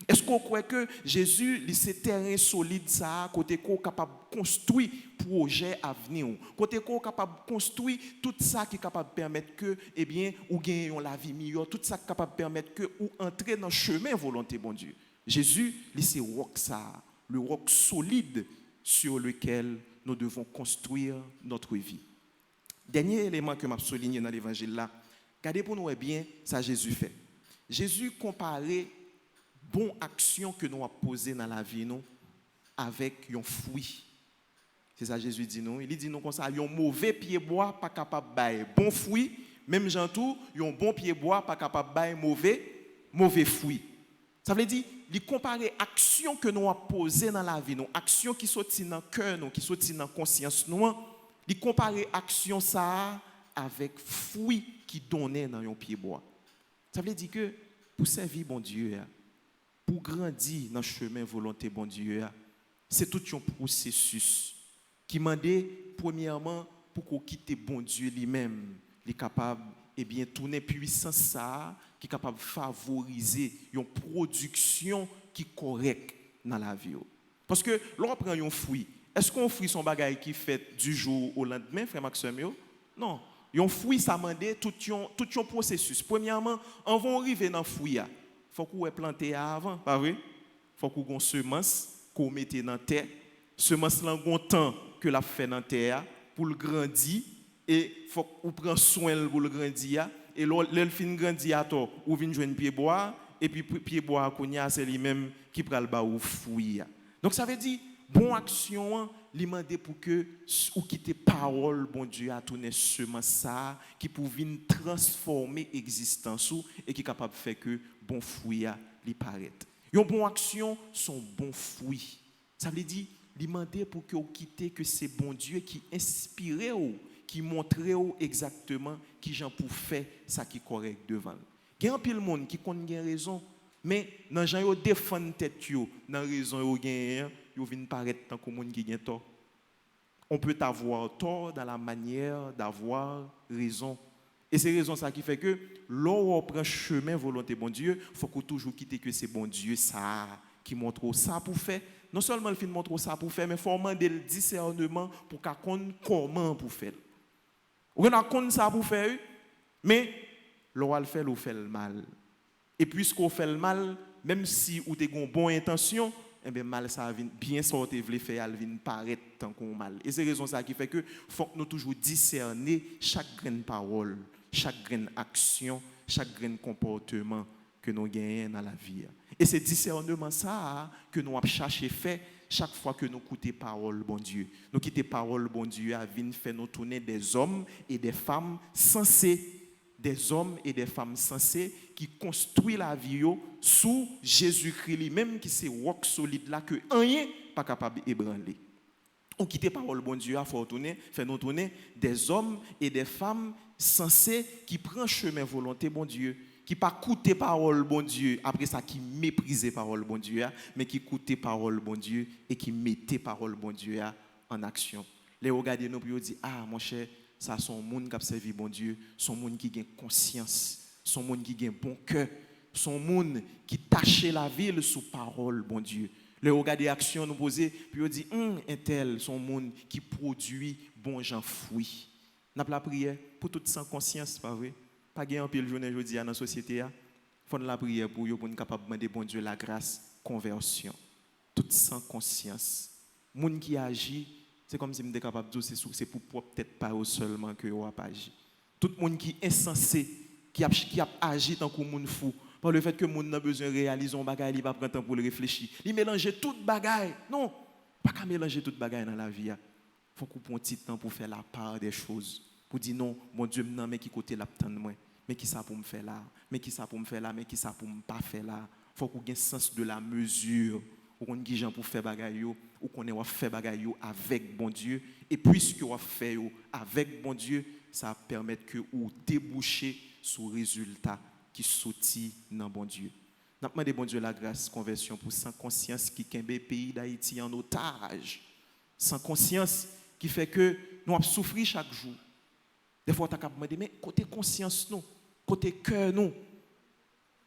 Est-ce qu'on croit que Jésus c'est terrain solide ça côté qu'on capable construire projet à venir, côté qu'on capable construire tout ça qui capable permettre que eh bien ou gagnons la vie meilleure, tout ça capable permettre que ou entrer dans chemin volonté bon Dieu. Jésus c'est roc ça, le roc solide sur lequel nous devons construire notre vie. Dernier élément que je souligné dans l'évangile là, regardez pour nous bien ça Jésus fait. Jésus comparait bonne action que nous avons posée dans la vie nous avec un fruit. C'est ça Jésus dit nous. Il dit nous comme ça, un mauvais pied bois pas capable bailler bon fruit, même gens tout, un bon pied bois pas capable bailler mauvais fruit. Ça veut dire il comparer action que nous avons posée dans la vie nous, action qui sorti dans cœur nous, qui sorti dans conscience nous, il comparer action ça avec fruit qui donnait dans un pied bois. Ça veut dire que pour servir bon Dieu, pour grandir dans le chemin volonté bon Dieu, c'est tout un processus qui demande premièrement pour qu'on quitte bon Dieu lui-même, il est capable et bien tourner puissance ça qui est capable de favoriser une production qui est correcte dans la vie. Parce que l'on prend un fruit, est-ce qu'on fruit son bagage qui fait du jour au lendemain, frère Maxime? Non. Un fruit, ça demande tout un processus. Premièrement, on va arriver dans le fruit. Il faut qu'on ait planté avant, pas vrai? Il faut qu'on ait une semence qu'on mette dans la terre. Semence là, on a un temps que la fait dans la terre pour le grandir. Et il faut qu'on prenne soin pour le grandir. Et le fin grandir, ou vient jouer un pied bois. Et puis, pied bois, c'est lui-même qui prend le bas ou fruit. Donc, ça veut dire, bonne action, li mande pour que ou quitter parole bon Dieu a tourner semence ça qui pour venir transformer existence et qui capable faire que bon fruit a li paraître. Une bonne action son bon fruit. Ça veut dire li mande pour que ou quitter que c'est bon Dieu qui inspiré ou qui montre exactement qui j'en pour faire ça qui correct devant. Il y a un pile monde qui connaît raison Mais dans gens yo défendre tête yo, dans raison yo gagne, yo vinn paraître tant que monde qui gagne tort. On peut avoir tort dans la manière d'avoir raison. Et c'est raison ça qui fait que lorsqu'on prend chemin volonté bon Dieu, faut qu'on toujours quitter que c'est bon Dieu ça qui montre ça pour faire. Non seulement le film montre ça pour faire, mais faut demander le discernement pour qu'on connaisse comment pour faire. On a connaît ça pour faire, mais l'on le fait le mal. Et puisqu'on fait le mal, même si on a une bonne intention, eh bien mal ça vient bien sortir veut faire elle vient paraître tant qu'on mal. Et c'est raison ça qui fait que faut que nous toujours discerner chaque graine parole, chaque graine action, chaque graine comportement que nous gagnons dans la vie. Et c'est discernement ça que nous avons cherché faire chaque fois que nous écoutons parole bon Dieu. Nous quittons parole bon Dieu à venir faire nous tourner des hommes et des femmes sensés. Des hommes et des femmes sensés qui construisent la vie sous Jésus-Christ lui-même qui c'est roc solide là que rien pas capable d'ébranler. On quitte parole bon Dieu à faire nous tourner des hommes et des femmes sensés qui prennent chemin volonté bon Dieu, qui pas écouter parole bon Dieu après ça qui mépriser parole bon Dieu mais qui écouter parole bon Dieu et qui mettait parole bon Dieu en action. Les regarder nous puis dire ah mon cher ça sont monde qui a servi bon Dieu, sont monde qui a conscience, sont monde qui a bon cœur, sont monde qui tâche la ville sous parole bon Dieu. Le regard des actions nous poser puis on dit un tel son monde qui produit bon gens fruits. N'a pas la prière pour toute sans conscience pas vrai? Pas gain en pile journée aujourd'hui dans la société a. Faut la prière pour être capable demander bon Dieu la grâce, conversion. Toute sans conscience. Monde qui agit c'est comme si je suis capable de dire que c'est pour peut-être pas seulement que vous avez agi. Tout le monde qui est insensé, qui a agi tant que monde fou, par le fait que le monde a besoin de réaliser un bagage, il va prendre temps pour le réfléchir. Il mélange tout bagage. Non, pas qu'à mélanger tout bagage dans la vie. Il faut qu'on prenne un petit temps pour faire la part des choses. Pour dire non, mon Dieu, non, mais qui côté l'attend de moi. Mais qui ça pour me faire là? Mais qui ça pour me faire là? Mais qui ça pour me pas faire là? Il faut qu'on ait un sens de la mesure. Ou qu'on ait gens pour faire bagaille ou qu'on ait fait bagaille avec bon Dieu et puisque on fait avec bon Dieu ça permet que ou déboucher sur résultat qui sorti dans bon Dieu. N'a demandé bon Dieu la grâce conversion pour sans conscience qui kembe pays d'Haïti en otage. Sans conscience qui fait que nous avons souffert chaque jour. Des fois on t'a demandé mais côté conscience nous, côté cœur nous.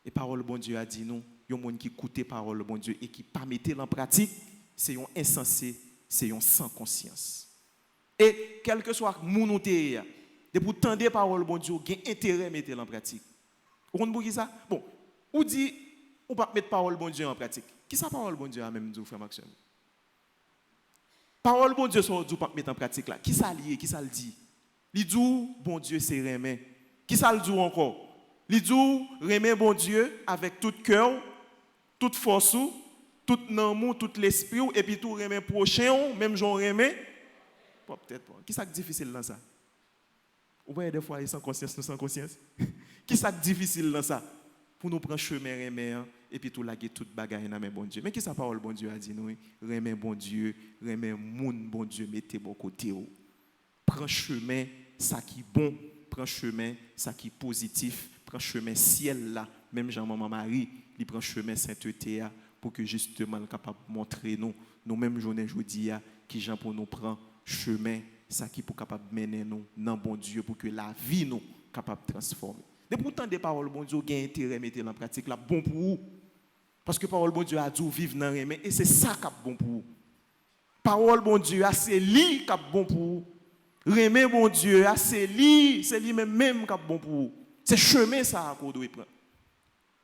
Et parole bon Dieu a dit nous il y a des gens qui écoutent parole de bon Dieu et qui ne pas mettre en pratique, c'est un insensé, c'est un sans conscience. Et quel que soit mon outil, de pour tendre parole de bon Dieu, il y a intérêt à mettre en pratique. Vous comprenez ça? Bon, ou dit, on ne peut pas mettre parole de bon Dieu en pratique. Qui ça parole de bon Dieu a même dit, frère Maxime? Parole de bon Dieu, ça ne peut pas mettre en pratique là. Qui ça lié? Qui ça le dit? Il dit, bon Dieu, c'est remet. Qui ça le dit encore? Il dit, remet bon Dieu avec tout cœur, toute force, tout amour, tout l'esprit, et puis tout remet prochain, même j'en remets. Peut-être pas. Qui ça qui difficile dans ça? Vous voyez des fois, ils sans conscience, nous sans conscience. Qui ça qui difficile dans ça? Pour nous prendre chemin, remet, et puis tout laguer toute bagaille dans bon Dieu. Mais qui ça parole bon Dieu a dit nous? Remet bon Dieu, remet moun bon Dieu, mettez bon côté. Prends chemin, ça qui bon, prends chemin, ça qui positif, prends chemin ciel là, même Jean-Maman Marie. Il prend chemin sainteté pour que justement le capable montrer nous mêmes journée aujourd'hui qui gens pour nous prendre chemin ça qui pour capable mener nous dans bon Dieu pour que la vie nous capable transformer. Mais pourtant des paroles bon Dieu gain intérêt mettre en pratique là bon pour vous. Parce que parole bon Dieu a dit vivre dans remè et c'est ça qui est bon pour vous. Parole bon Dieu c'est lui qui est bon pour vous. Remè bon Dieu c'est lui même qui est bon pour vous. C'est chemin ça qu'on doit prendre.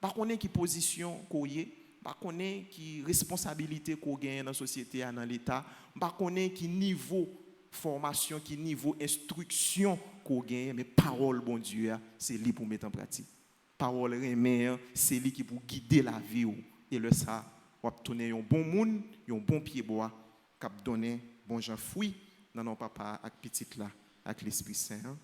Pas qu'on ait qui position qu'on y est, pas qu'on ait qui responsabilité qu'on gagne dans la société, dans l'État, pas qu'on ait qui niveau formation, qui niveau instruction qu'on gagne, mais parole bon Dieu, c'est lui pour mettre en pratique. Parole remè, c'est lui qui pour guider la vie et le ça, on va donner un bon monde, un bon pied bois, cap donner bon gens fruit dans nos papa avec petite là, avec l'Esprit Saint.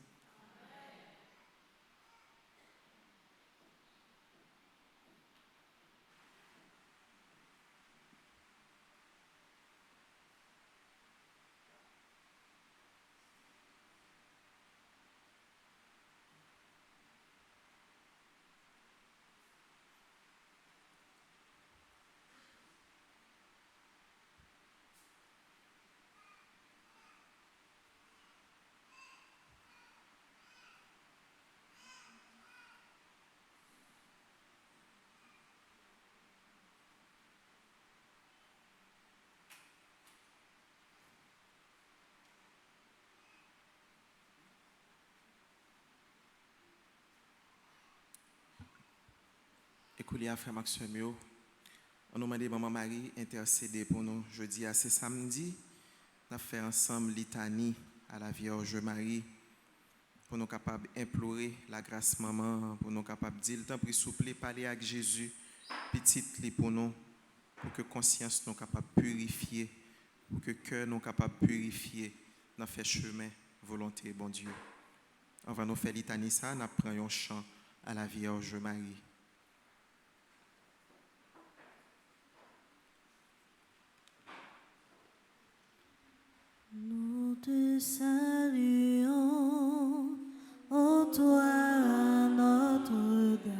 Koulia, frère Maxime, on nous demande Maman Marie intercéder pour nous. Jeudi à ce samedi, on a fait ensemble litanie à la Vierge Marie pour nous capables d'implorer la grâce maman, pour nous capables de dire le temps pour souple parler avec Jésus, petit pour nous, pour que conscience nous capable de purifier, pour que cœur nous capable de purifier, nous fait chemin, volonté, bon Dieu. On va nous faire litanie ça, nous prenons un chant à la Vierge Marie. Nous te saluons, ô toi Notre-Dame,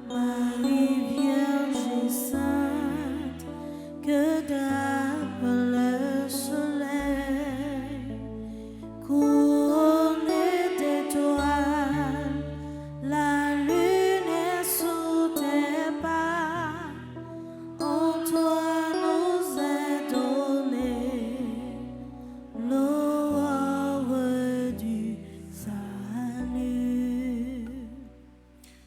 Marie Vierge et Sainte, que drape le soleil, couronnée d'étoiles, la lune est sous tes pas, en toi nous est donné l'aurore du salut.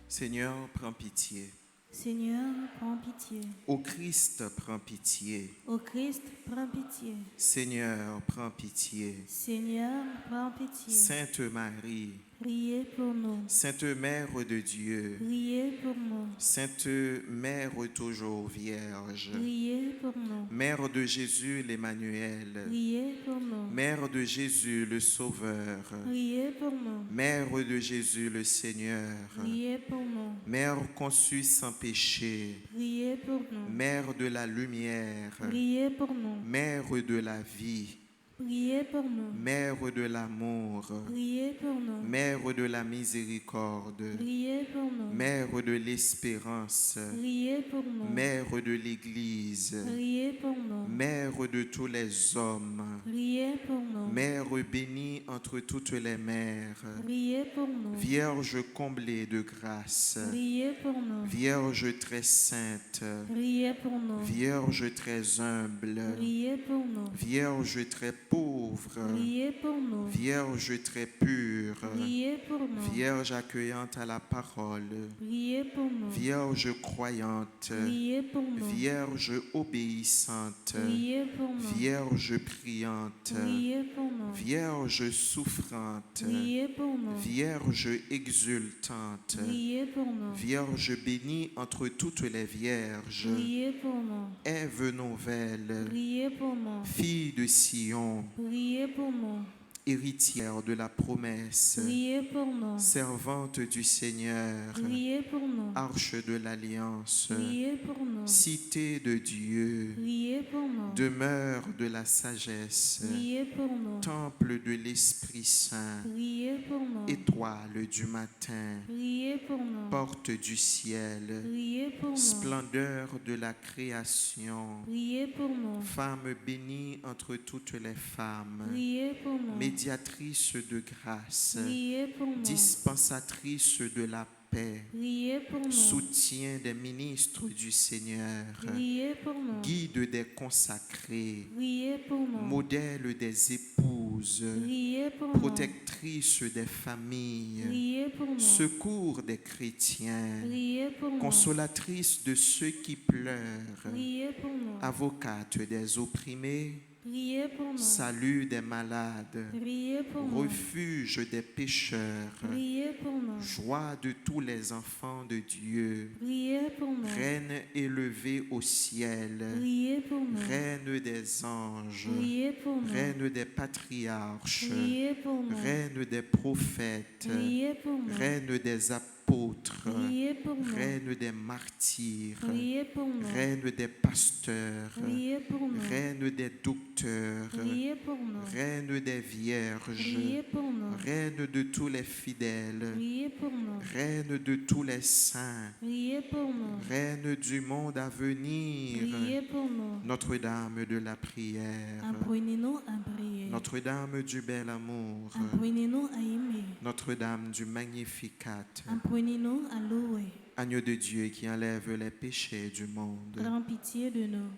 Seigneur, prends pitié. Seigneur, prends pitié. Ô Christ, prends pitié. Ô Christ, prends pitié. Seigneur, prends pitié. Seigneur, prends pitié. Sainte Marie, Priez pour nous. Sainte Mère de Dieu, Priez pour nous. Sainte Mère toujours Vierge, Priez pour nous. Mère de Jésus l'Emmanuel, Priez pour nous. Mère de Jésus le Sauveur, Priez pour nous. Mère de Jésus le Seigneur, Priez pour nous. Mère conçue sans péché, Priez pour nous. Mère de la lumière, Priez pour nous. Mère de la vie, Priez pour nous. Mère de l'amour, Priez pour nous. Mère de la miséricorde, Priez pour nous. Mère de l'espérance, Priez pour nous. Mère de l'Église, Priez pour nous. Mère de tous les hommes, Priez pour nous. Mère bénie entre toutes les mères, Priez pour nous. Vierge comblée de grâce, Priez pour nous. Vierge très sainte, Priez pour nous. Vierge très humble, Priez pour nous. Vierge très pauvre, Priez pour nous. Vierge très pure, Priez pour nous. Vierge accueillante à la parole, Priez pour nous. Vierge croyante, Priez pour nous. Vierge obéissante, Priez pour nous. Vierge priante, Priez pour nous. Vierge souffrante, Priez pour nous. Vierge exultante, Priez pour nous. Vierge bénie entre toutes les vierges, Priez pour nous. Ève nouvelle, Priez pour nous. fille de Sion, Priez pour nous. héritière de la promesse, Priez pour nous. servante du Seigneur, Priez pour nous. arche de l'alliance, Priez pour nous. cité de Dieu, Priez pour nous. demeure de la sagesse, Priez pour nous. temple de l'Esprit Saint, Priez pour nous. étoile du matin, Priez pour nous. porte du ciel, Priez pour nous. splendeur de la création, Priez pour nous. femme bénie entre toutes les femmes, Priez pour nous. médiatrice de grâce, Priez pour nous. dispensatrice de la paix, Priez pour nous. soutien des ministres du Seigneur, Priez pour nous. guide des consacrés, Priez pour nous. modèle des épouses, Priez pour nous. protectrice des familles, Priez pour nous. secours des chrétiens, Priez pour nous. consolatrice de ceux qui pleurent, Priez pour nous. avocate des opprimés, Priez pour nous. salut des malades, Priez pour nous. refuge des pécheurs, Priez pour nous. joie de tous les enfants de Dieu, Priez pour nous. reine élevée au ciel, Priez pour nous. reine des anges, Priez pour nous. reine des patriarches, Priez pour nous. reine des prophètes, Priez pour nous. reine des apôtres, Priez pour nous. reine des martyrs, Priez pour nous. reine des pasteurs, Priez pour nous. reine des docteurs, Priez pour nous. reine des vierges, Priez pour nous. reine de tous les fidèles, Priez pour nous. reine de tous les saints, Priez pour nous. reine du monde à venir, Priez pour nous. Notre-Dame de la prière, Apprenez-nous à prier. Notre-Dame du bel amour, Apprenez-nous à aimer. Notre-Dame du Magnificat, Apprenez-nous à louer. agneau de Dieu qui enlève les péchés du monde. Grand pitié de nous.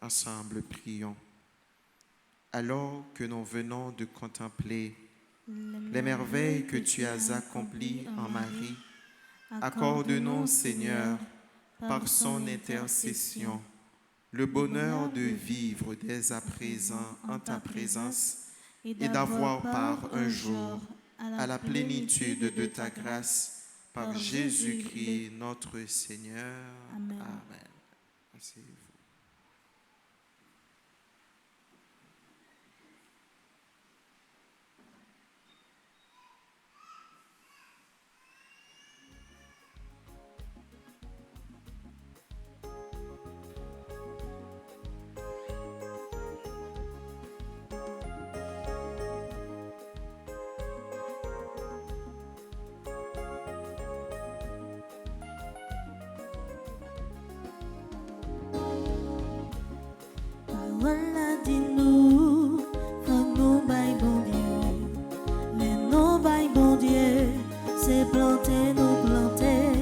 Ensemble, prions. Alors que nous venons de contempler les merveilles que tu as accomplies en Marie, Accorde-nous, Seigneur, par son intercession, le bonheur de vivre dès à présent en ta présence et d'avoir part un jour à la plénitude de ta grâce par Jésus-Christ notre Seigneur. Amen. Amen. Asseyez-vous. Voilà, dis-nous, faut nous bail bon Dieu. Les nous bail bon Dieu, c'est planter, nous planter.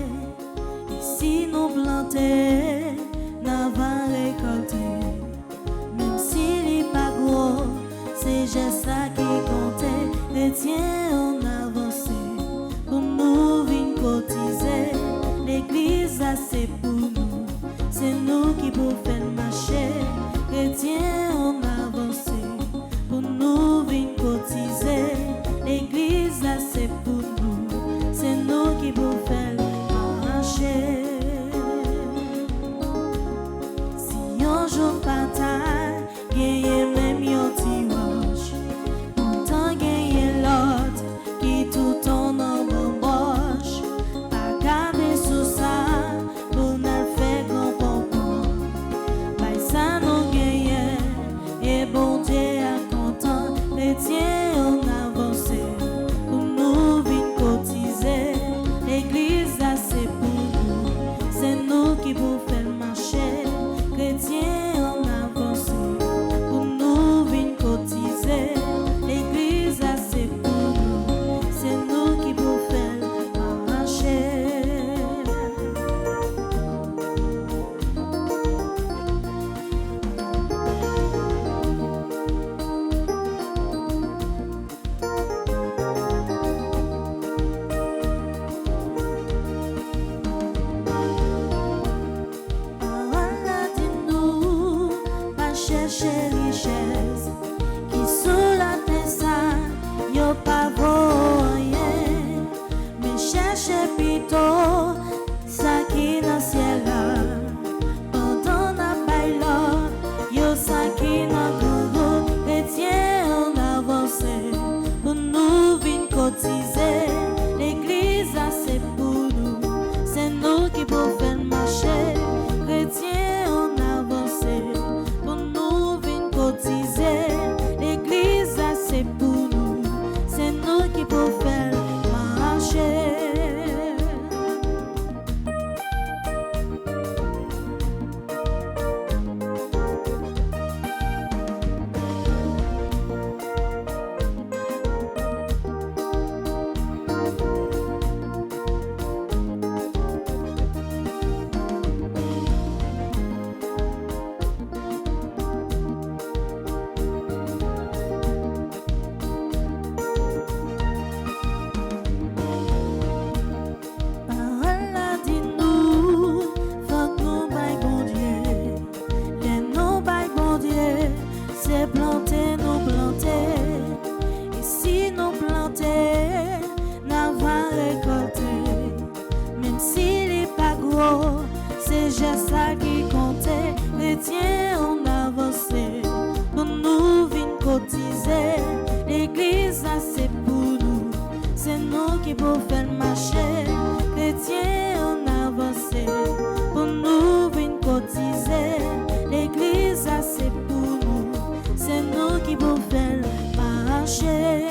Et si nous planter, n'a pas récolter. Même s'il n'est pas gros, c'est juste ça qui comptait. Les tiens on avancé, pour nous vin cotiser. L'église a c'est pour nous, c'est nous qui pour faire marcher. Chrétiens on avancé, pour nous vin cotiser. L'église là c'est pour nous, c'est nous qui pour faire marcher. Si un jour bataille, gagne même yon tiroche, pourtant gagne l'autre qui tout en embauche. Pas garder sous ça, pour nous faire grand pompon. By ça nous gagne, et bon Dieu est content. Chrétiens on avancé, pour nous vin cotiser. L'église là c'est pour nous, c'est nous qui pour faire marcher. Chrétiens on avancé, pour nous vin cotiser. L'église là c'est pour nous, c'est nous qui pour faire marcher. Voilà, dis-nous, pas chercher richesse, qui sous la terre ça, y'a pas rien, mais chercher plutôt ça qui dans ciel là. Pendant la baille là, y'a ça qui dans gros. Chrétiens on avancé, pour nous vin cotiser. L'église là c'est pour nous, c'est nous qui pour faire marcher. Chrétiens on avancé, pour nous vin cotiser. L'église là c'est pour nous, c'est nous qui pour faire marcher. Parole là, dis-nous, faut que nous bail bon Dieu. Les nous bail bon Dieu, c'est planter, nous planter. Et si nous planter, n'a pas récolter. Même s'il n'est pas gros, c'est juste ça qui comptait. Chrétiens on avancé, pour nous vin cotiser. L'église là c'est pour nous, c'est nous qui pour faire marcher. Chrétiens on avancé, pour nous vin cotiser. L'église là c'est pour nous, c'est nous qui pour faire marcher.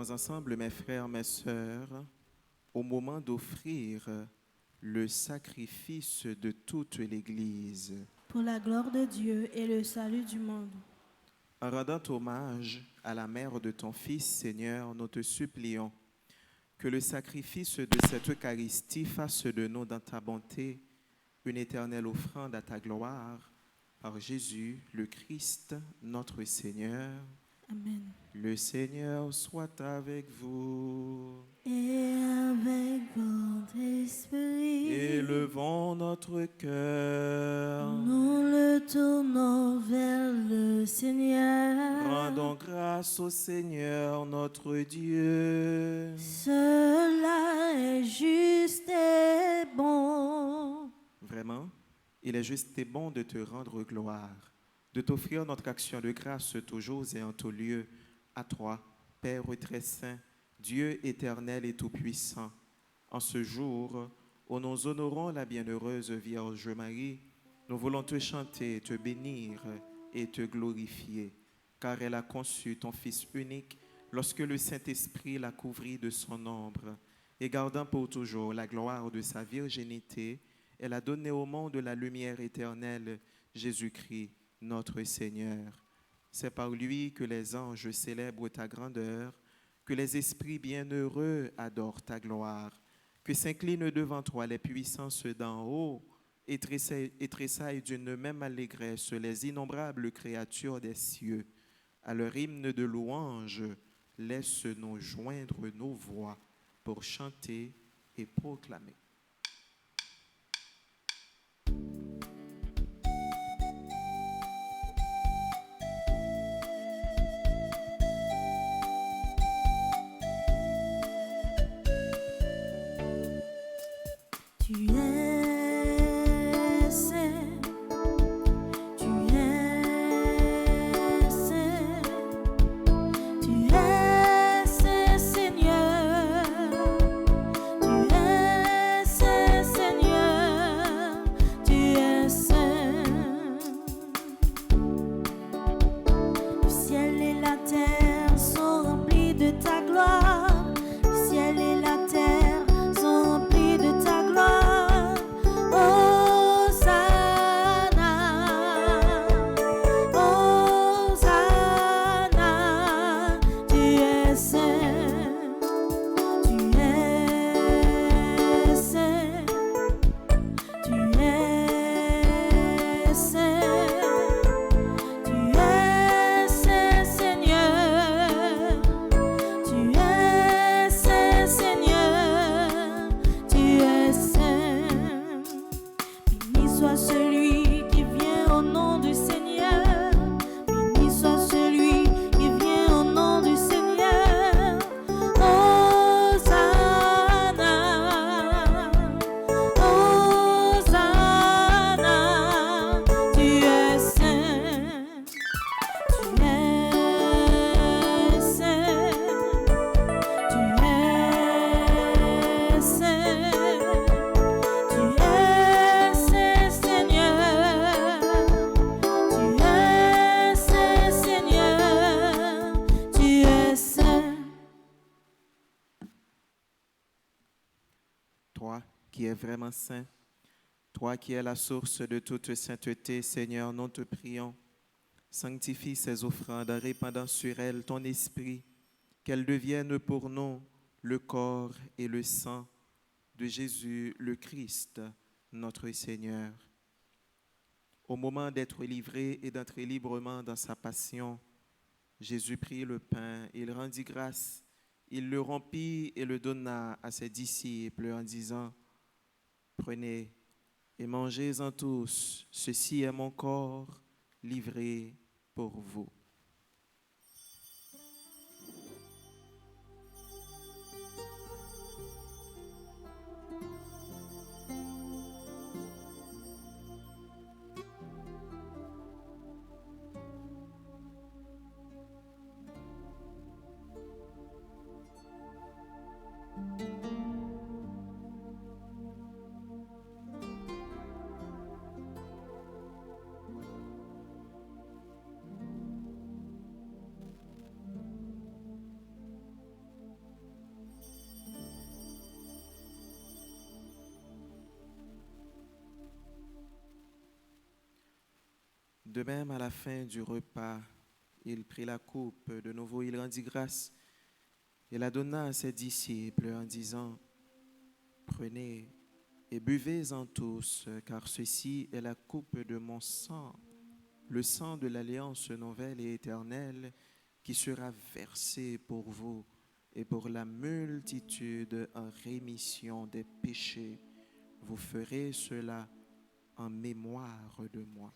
Prions ensemble, mes frères, mes sœurs, au moment d'offrir le sacrifice de toute l'Église. Pour la gloire de Dieu et le salut du monde. En rendant hommage à la mère de ton Fils, Seigneur, nous te supplions que le sacrifice de cette Eucharistie fasse de nous, dans ta bonté, une éternelle offrande à ta gloire, par Jésus, le Christ, notre Seigneur. Amen. Le Seigneur soit avec vous. Et avec votre esprit, Élevons notre cœur. nous le tournons vers le Seigneur. Rendons grâce au Seigneur notre Dieu. Cela est juste et bon. Vraiment, il est juste et bon de te rendre gloire, de t'offrir notre action de grâce toujours et en tout lieu, à toi, Père très saint, Dieu éternel et tout-puissant. En ce jour où nous honorons la bienheureuse Vierge Marie, nous voulons te chanter, te bénir et te glorifier, car elle a conçu ton Fils unique lorsque le Saint-Esprit l'a couvri de son ombre, et gardant pour toujours la gloire de sa virginité, elle a donné au monde la lumière éternelle, Jésus-Christ, notre Seigneur. C'est par lui que les anges célèbrent ta grandeur, que les esprits bienheureux adorent ta gloire, que s'inclinent devant toi les puissances d'en haut et tressaillent d'une même allégresse les innombrables créatures des cieux. À leur hymne de louange, laisse-nous joindre nos voix pour chanter et proclamer. Tu es saint, tu es saint, tu es saint Seigneur, tu es saint Seigneur, tu es saint. Le ciel et la terre sont remplis de ta gloire, le ciel et la terre sont remplis de ta gloire. Hosanna, Hosanna, tu es saint, tu es saint, tu es saint, tu es saint Seigneur, tu es saint Seigneur, tu es saint. Béni soit celui qui vient au nom du Seigneur. Béni soit celui qui vient au nom du Seigneur. Hosanna, Hosanna, tu es saint, tu es saint, tu es saint. Tu es saint Seigneur, tu es saint Seigneur, tu es saint. Toi qui es vraiment saint, toi qui es la source de toute sainteté, Seigneur, nous te prions. Sanctifie ces offrandes en répandant sur elles ton esprit, qu'elles deviennent pour nous le corps et le sang de Jésus le Christ, notre Seigneur. Au moment d'être livré et d'entrer librement dans sa passion, Jésus prit le pain, il rendit grâce, il le rompit et le donna à ses disciples en disant: Prenez et mangez-en tous, ceci est mon corps livré pour vous. De même, à la fin du repas, il prit la coupe, de nouveau il rendit grâce et la donna à ses disciples en disant, prenez et buvez-en tous, car ceci est la coupe de mon sang, le sang de l'alliance nouvelle et éternelle qui sera versé pour vous et pour la multitude en rémission des péchés. Vous ferez cela en mémoire de moi.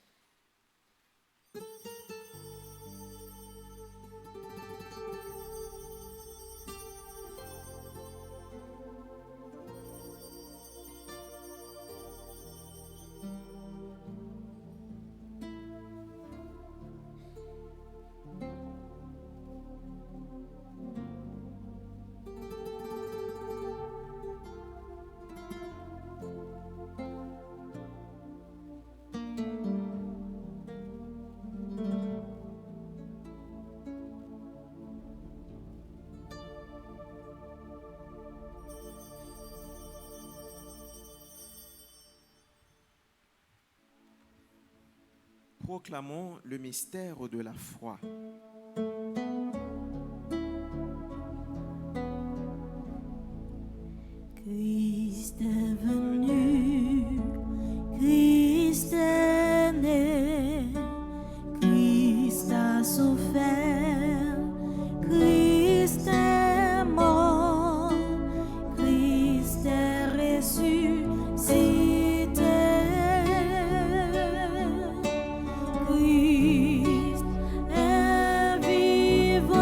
Proclamons le mystère de la foi. Christ est venu, Christ est né, Christ a souffert, Christ est mort, Christ est ressuscité. Christ est vivant,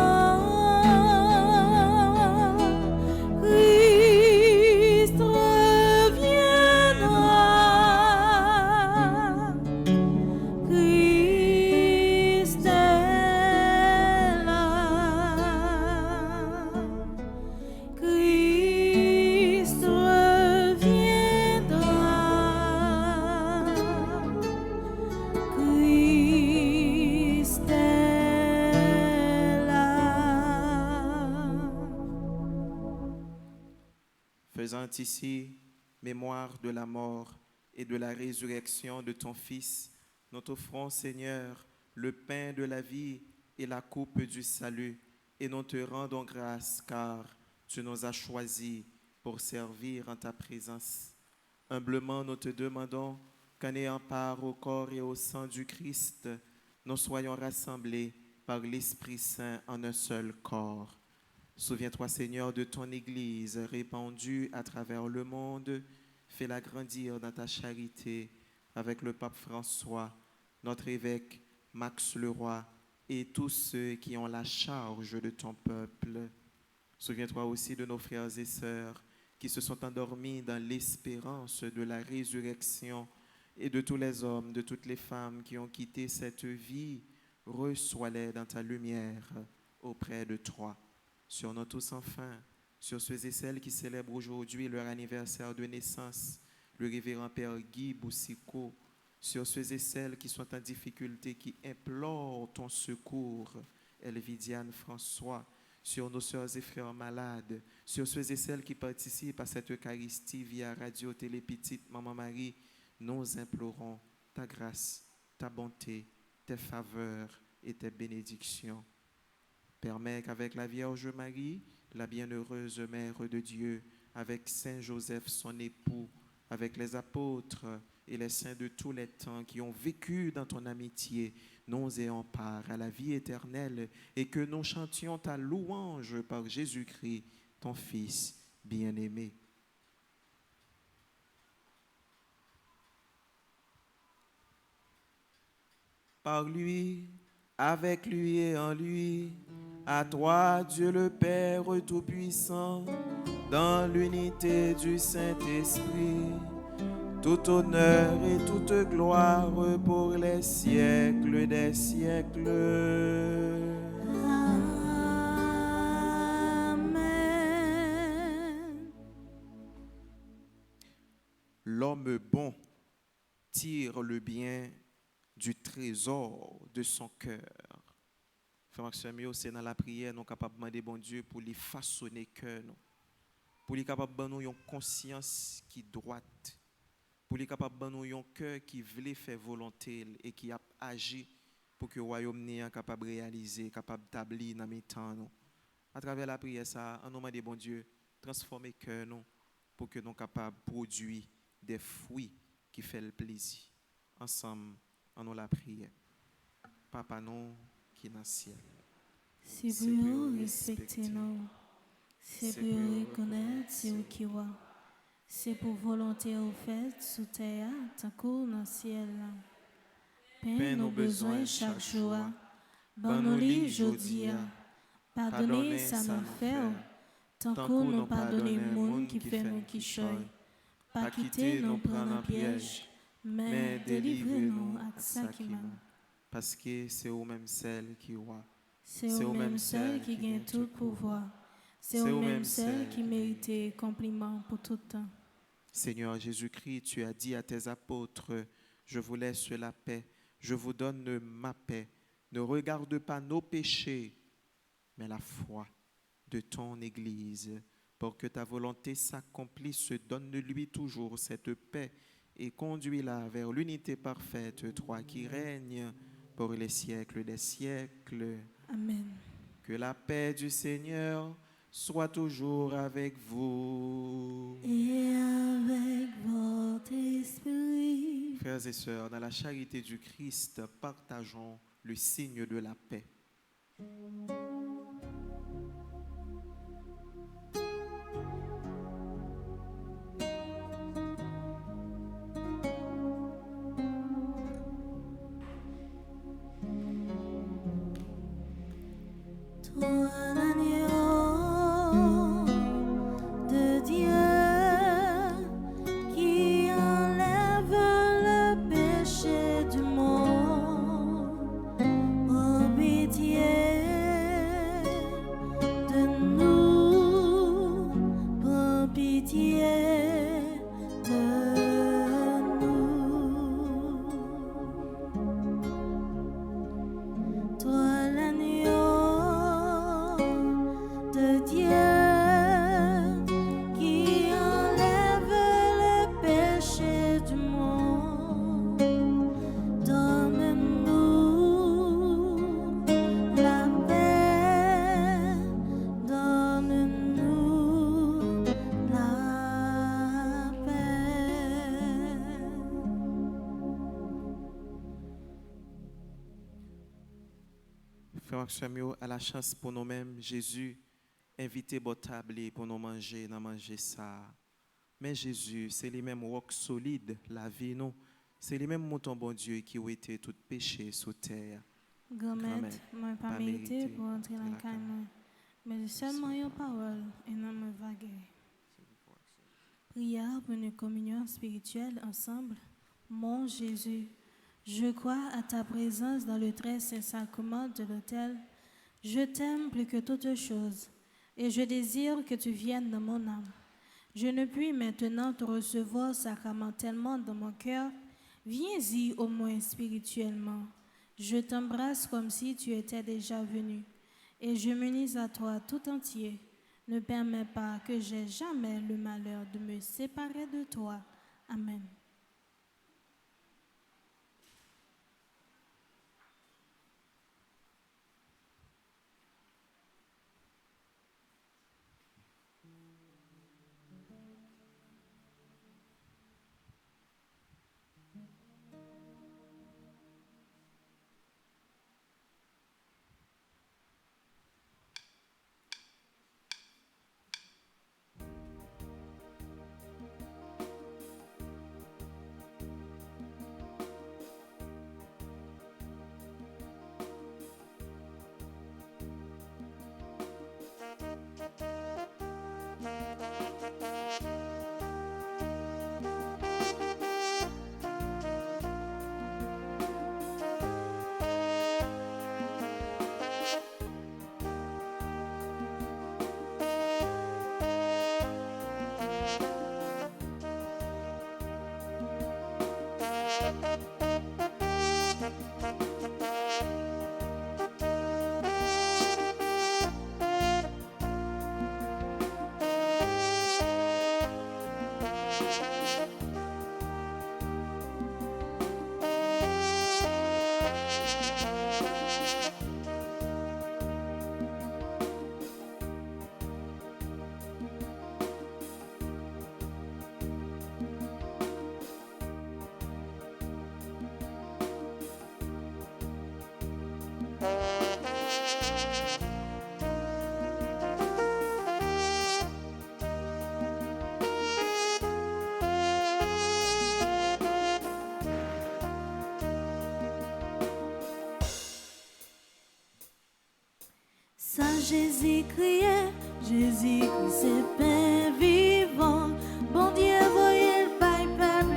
Christ reviendra, Christ est là, Christ reviendra. Christ est là. Faisant ici mémoire de la mort et de la résurrection de ton Fils, nous t'offrons, Seigneur, le pain de la vie et la coupe du salut, et nous te rendons grâce car tu nous as choisis pour servir en ta présence. Humblement, nous te demandons qu'en ayant part au corps et au sang du Christ, nous soyons rassemblés par l'Esprit Saint en un seul corps. Souviens-toi, Seigneur, de ton Église répandue à travers le monde. Fais-la grandir dans ta charité avec le pape François, notre évêque Max Leroy et tous ceux qui ont la charge de ton peuple. Souviens-toi aussi de nos frères et sœurs qui se sont endormis dans l'espérance de la résurrection et de tous les hommes, de toutes les femmes qui ont quitté cette vie. Reçois-les dans ta lumière auprès de toi. Sur nous tous enfin, sur ceux et celles qui célèbrent aujourd'hui leur anniversaire de naissance, le révérend Père Guy Boussicot, sur ceux et celles qui sont en difficulté, qui implorent ton secours, Elvidiane François, sur nos sœurs et frères malades, sur ceux et celles qui participent à cette Eucharistie via Radio Télé Petite Maman Marie, nous implorons ta grâce, ta bonté, tes faveurs et tes bénédictions. Permets qu'avec la Vierge Marie, la bienheureuse Mère de Dieu, avec Saint Joseph, son époux, avec les apôtres et les saints de tous les temps qui ont vécu dans ton amitié, nous ayons part à la vie éternelle et que nous chantions ta louange par Jésus-Christ, ton Fils bien-aimé. Par lui, avec lui et en lui, à toi, Dieu le Père Tout-Puissant, dans l'unité du Saint-Esprit, tout honneur et toute gloire pour les siècles des siècles. Amen. L'homme bon tire le bien du trésor de son cœur. Frère Maxime, c'est dans la prière, nous sommes capables de demander bon Dieu pour lui façonner cœur, pour lui capable de nous une conscience qui droite, pour lui capable de nous un cœur qui voulait faire volonté et qui a agi pour que le royaume soit capable de réaliser, capable d'établir dans mes temps. Nous. À travers la prière, ça, en nom de bon Dieu, transformer le cœur nous pour que nous soyons capables de produire des fruits qui font le plaisir. Ensemble, en nous la prière. Papa, nous qui est dans le ciel. C'est pour respecter nous. C'est pour reconnaître ce qui va. C'est pour volonté au fait sous terre, tant qu'on dans le ciel. Pain nos besoins chaque jour. Bonne-nous aujourd'hui. Pardonnez ça nous fait. Tant qu'on nous pardonne le monde qui fait nous qui choy. Pas quitter nous prendre un piège, mais délivrez-nous à ça qui m'a. Parce que c'est au même celle qui roi. C'est au même seul qui gagne tout pouvoir. C'est au même seul qui mérite compliment pour tout temps. Seigneur Jésus-Christ, tu as dit à tes apôtres, je vous laisse la paix, je vous donne ma paix. Ne regarde pas nos péchés, mais la foi de ton Église. Pour que ta volonté s'accomplisse, donne-lui toujours cette paix et conduis-la vers l'unité parfaite, toi qui règnes pour les siècles des siècles. Amen. Que la paix du Seigneur soit toujours avec vous. Et avec votre esprit. Frères et sœurs, dans la charité du Christ, partageons le signe de la paix. Toi l'agneau de Dieu qui enlève le péché du monde, prends pitié de nous, prends pitié de nous. Toi l'agneau de Dieu qui enlève le péché du monde, donne-nous la paix, donne-nous la paix. Frère Samuel, à la chance pour nous-mêmes, Jésus, invité à table pour nous manger, nous manger ça. Mais Jésus, c'est les mêmes rocs solides, la vie, nous. C'est les mêmes moutons, bon Dieu, qui ont été tout péchés sur terre. Grand-mère, moi pas pas mérité mérité pour entrer dans de le la calme, mais seulement une parole et non me vague. Prière pour une communion spirituelle ensemble. Mon Jésus, je crois à ta présence dans le très saint sacrement de l'autel. Je t'aime plus que toute chose et je désire que tu viennes dans mon âme. Je ne puis maintenant te recevoir sacramentellement dans mon cœur. Viens-y au moins spirituellement. Je t'embrasse comme si tu étais déjà venu et je m'unis à toi tout entier. Ne permets pas que j'aie jamais le malheur de me séparer de toi. Amen. Saint Jésus criait, Jésus Christ c'est pain vivant, bon Dieu voyez le pain peuple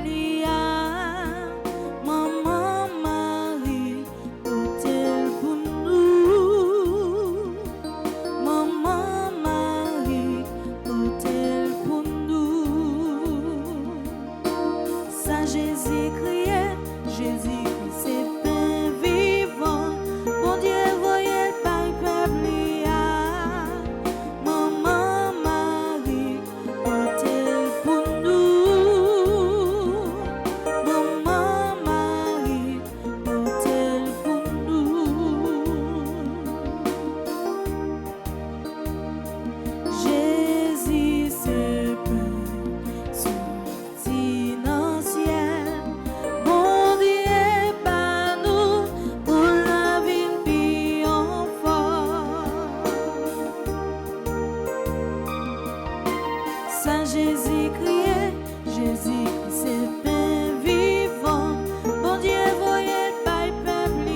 maman Marie, l'autel pour nous, maman Marie, l'autel pour nous. Saint Jésus criait, Jésus Christ c'est pain vivant, bon Dieu voyez le pain peuple maman Marie, l'autel pour nous, maman Marie, l'autel pour nous. Jésus c'est pain sorti dans le ciel, bon Dieu par nous pour la vie puis fort. Saint Jésus criait, Jésus c'est pain vivant, bon Dieu voyez le pain peuple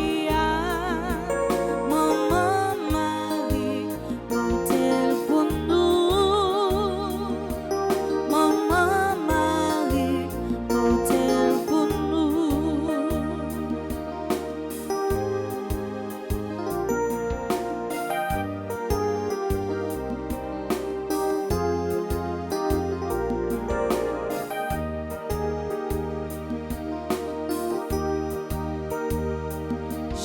maman Marie, l'autel pour nous, maman Marie, l'autel pour nous.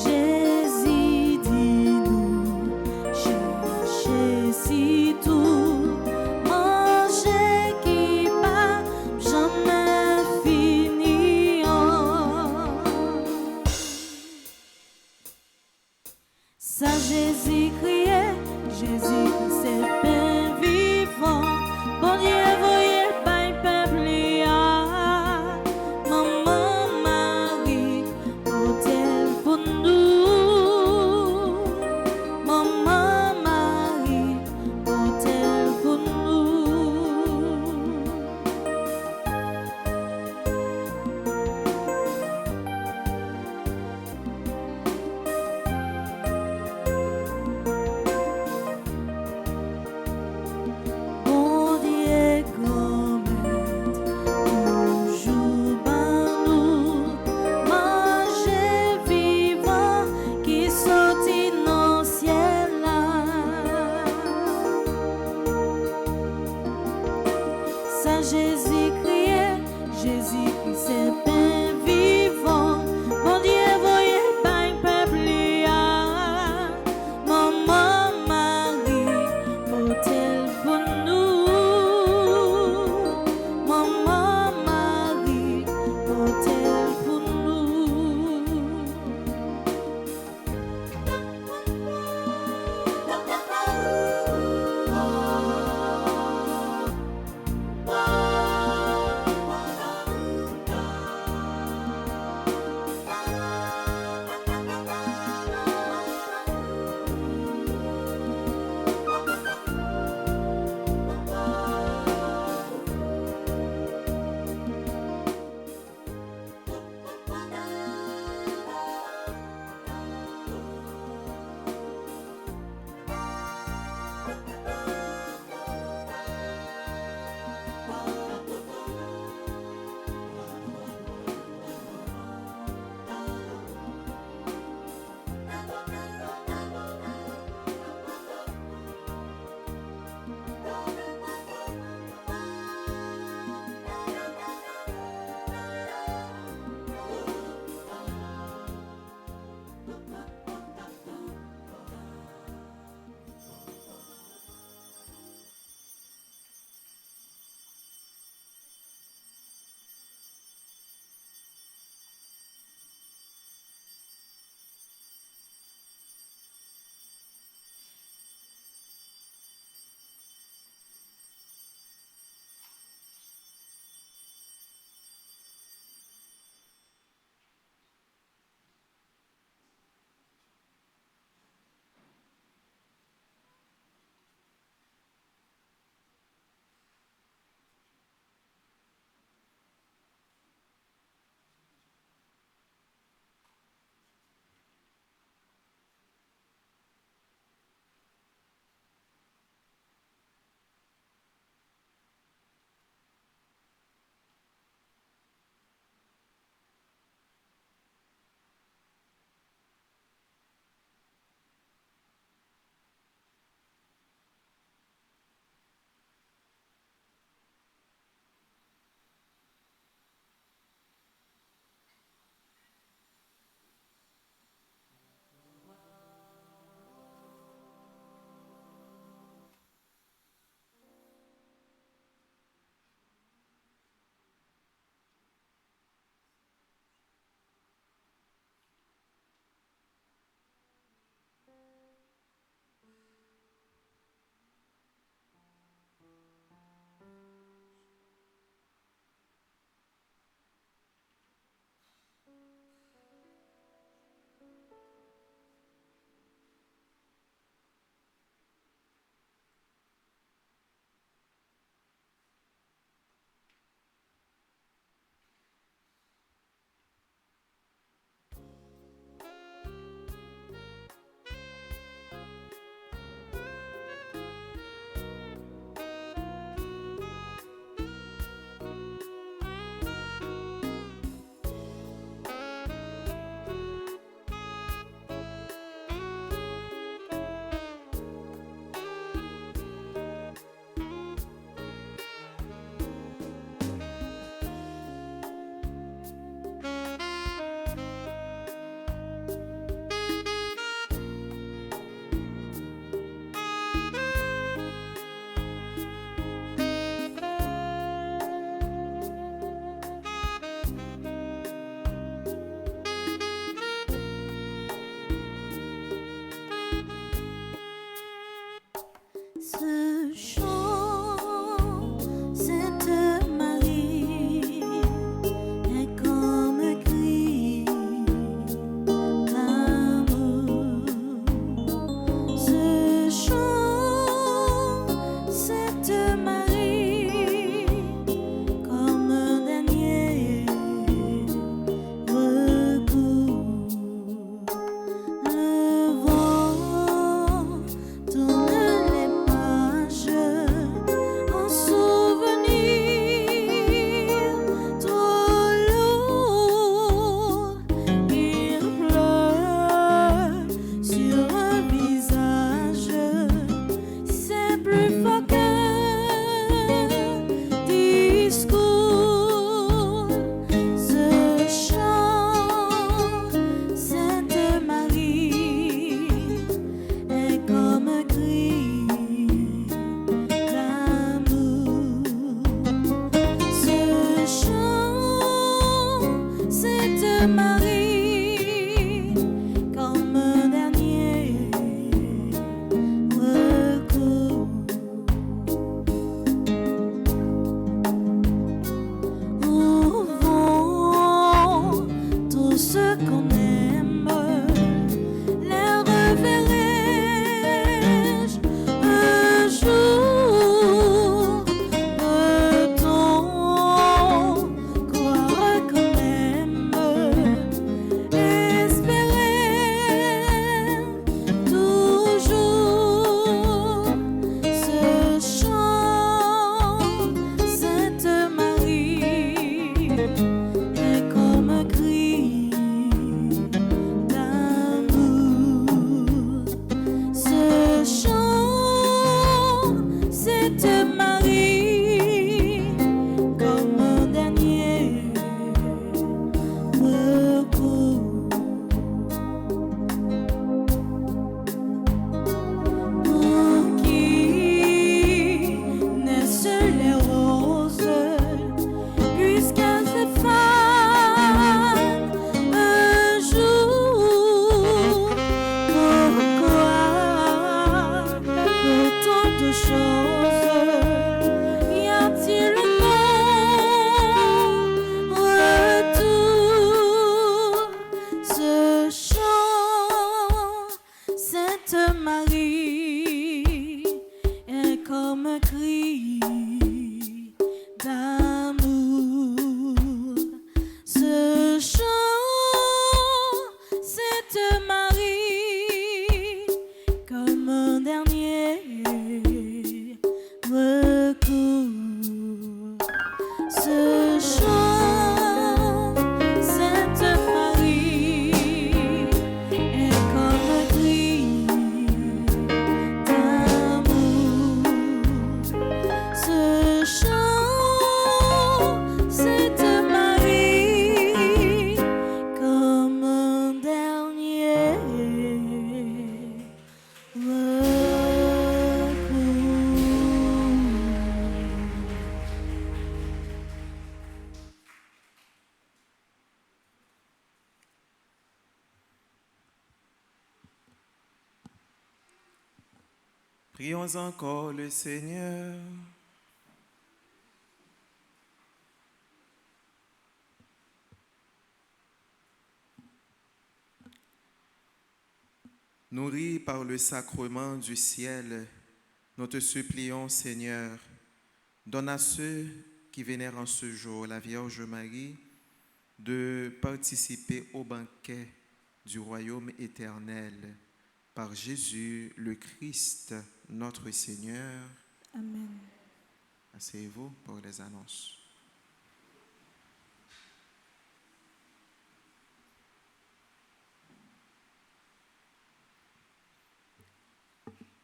Jésus dit nous, cherchez si tout, mangez qui pas jamais fini. Saint Jésus criait, Jésus c'est pain vivant, bon Dieu voyez le pain peuple maman Marie, l'autel pour nous, maman Marie, l'autel pour nous. verrai-je un jour, peut-on croire quand même, espérer toujours ce chant, Sainte Marie, est comme un cri d'amour. Ce chant, Sainte Marie, comme un dernier recours. Pour qui naissent les roses, puisqu'elles se fanent un jour. Pourquoi autant de choses? Y a-t-il un non-retour? Ce chant, Sainte Marie, est comme un cri d'amour. Ce chant, Sainte Marie, comme un dernier recours. Ce chant, Sainte Marie, est comme un cri d'amour. Ce chant, Sainte Marie, comme un dernier recours. Prions encore le Seigneur. Nourris par le sacrement du ciel, nous te supplions, Seigneur, donne à ceux qui vénèrent en ce jour la Vierge Marie de participer au banquet du royaume éternel par Jésus le Christ, notre Seigneur. Amen. Asseyez-vous pour les annonces.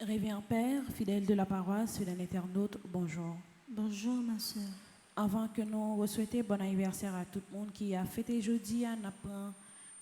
Révérend Père, fidèle de la paroisse, fidèle internaute, bonjour. Bonjour ma soeur. Avant que nous souhaitions bon anniversaire à tout le monde qui a fêté jeudi, on prend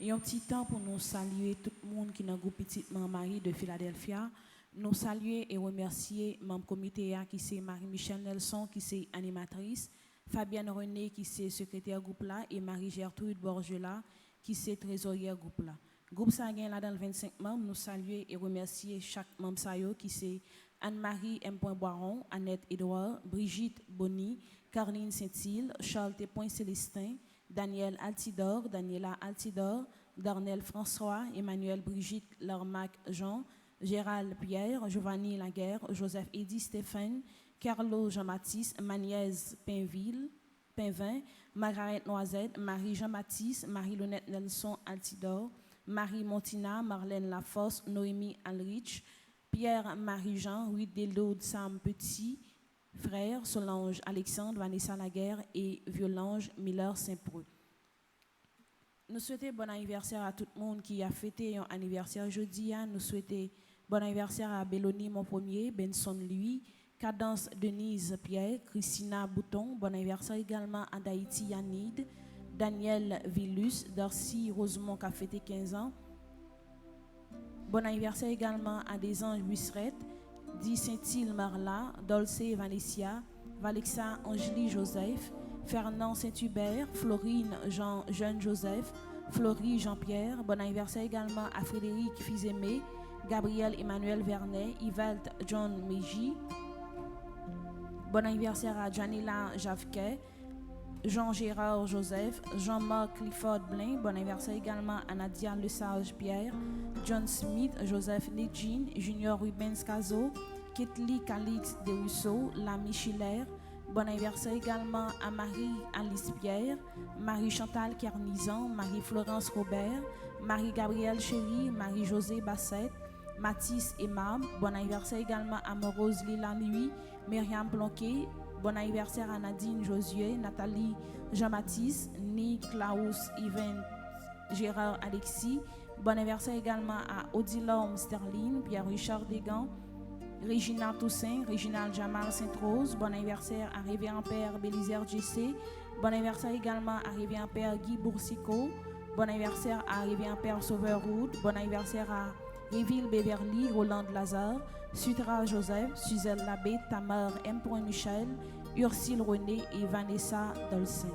un petit temps pour nous saluer tout le monde qui est dans le groupe Petite Marie de Philadelphia. Nous saluer et remercier membre comité qui c'est Marie-Michel Nelson qui c'est animatrice, Fabienne René qui c'est secrétaire groupe là et Marie-Gertrude Borgela qui c'est trésorière groupe là. Groupe ça gagne là dans le 25 membres, nous saluer et remercier chaque membre ça yo qui c'est Anne-Marie M. Boiron, Annette Edouard, Brigitte Bonny, Caroline Saint-Île, Charles T. Célestin, Daniel Altidor, Daniela Altidor, Darnel François, Emmanuel Brigitte Larmac Jean, Gérald Pierre, Giovanni Laguerre, Joseph Eddy Stéphane, Carlo Jean-Baptiste, Magnès Pinvin, Margaret Noisette, Marie Jean-Baptiste, Marie-Lonette Nelson Altidor, Marie Montina, Marlène Lafosse, Noémie Alrich, Pierre-Marie-Jean, Ruth Delaude, Sam Petit, frère Solange Alexandre, Vanessa Laguerre et Violange Miller Saint-Preux. Nous souhaitons bon anniversaire à tout le monde qui a fêté un anniversaire jeudi. Nous souhaitons bon anniversaire à Belloni mon premier, Benson Louis, Cadence Denise Pierre, Christina Bouton. Bon anniversaire également à Daïti Yanid, Daniel Villus, Darcy Rosemont qui a fêté 15 ans. Bon anniversaire également à Desanges Busseret, Di Saint-Île Marla, Dolce Vanessia, Valexa Angélie Joseph, Fernand Saint-Hubert, Florine Jean Joseph, Florie Jean-Pierre. Bon anniversaire également à Frédéric Fizemé, Gabriel Emmanuel Vernet, Yvette John Meji. Bon anniversaire à Janila Javquet, Jean-Gérard Joseph, Jean-Marc Clifford Blain. Bon anniversaire également à Nadia Lesage Pierre, John Smith, Joseph Nejin, Junior Rubens Cazo, Ketli Calix de Rousseau, Lamy Schiller. Bon anniversaire également à Marie-Alice Pierre, Marie-Chantal Carnizan, Marie-Florence Robert, Marie-Gabrielle Chéry, Marie-Josée Bassette, Mathis Emab. Bon anniversaire également à Morose Lila Louis, Myriam Plonquet. Bon anniversaire à Nadine Josué, Nathalie Jean-Baptiste, Niklaus Yvan Gérard Alexis. Bon anniversaire également à Odilom Sterling, Pierre-Richard Desgans, Régina Toussaint, Réginald Jamal Sainte-Rose. Bon anniversaire à Révérend Père Bélisaire Jessé. Bon anniversaire également à Révérend Père Guy Boursico. Bon anniversaire à Révérend Père Sauveur Roud. Bon anniversaire à Réville Beverly, Roland Lazare, Sutra Joseph, Suzelle Labbé, Tamar M. Michel, Ursule René et Vanessa Dolcin.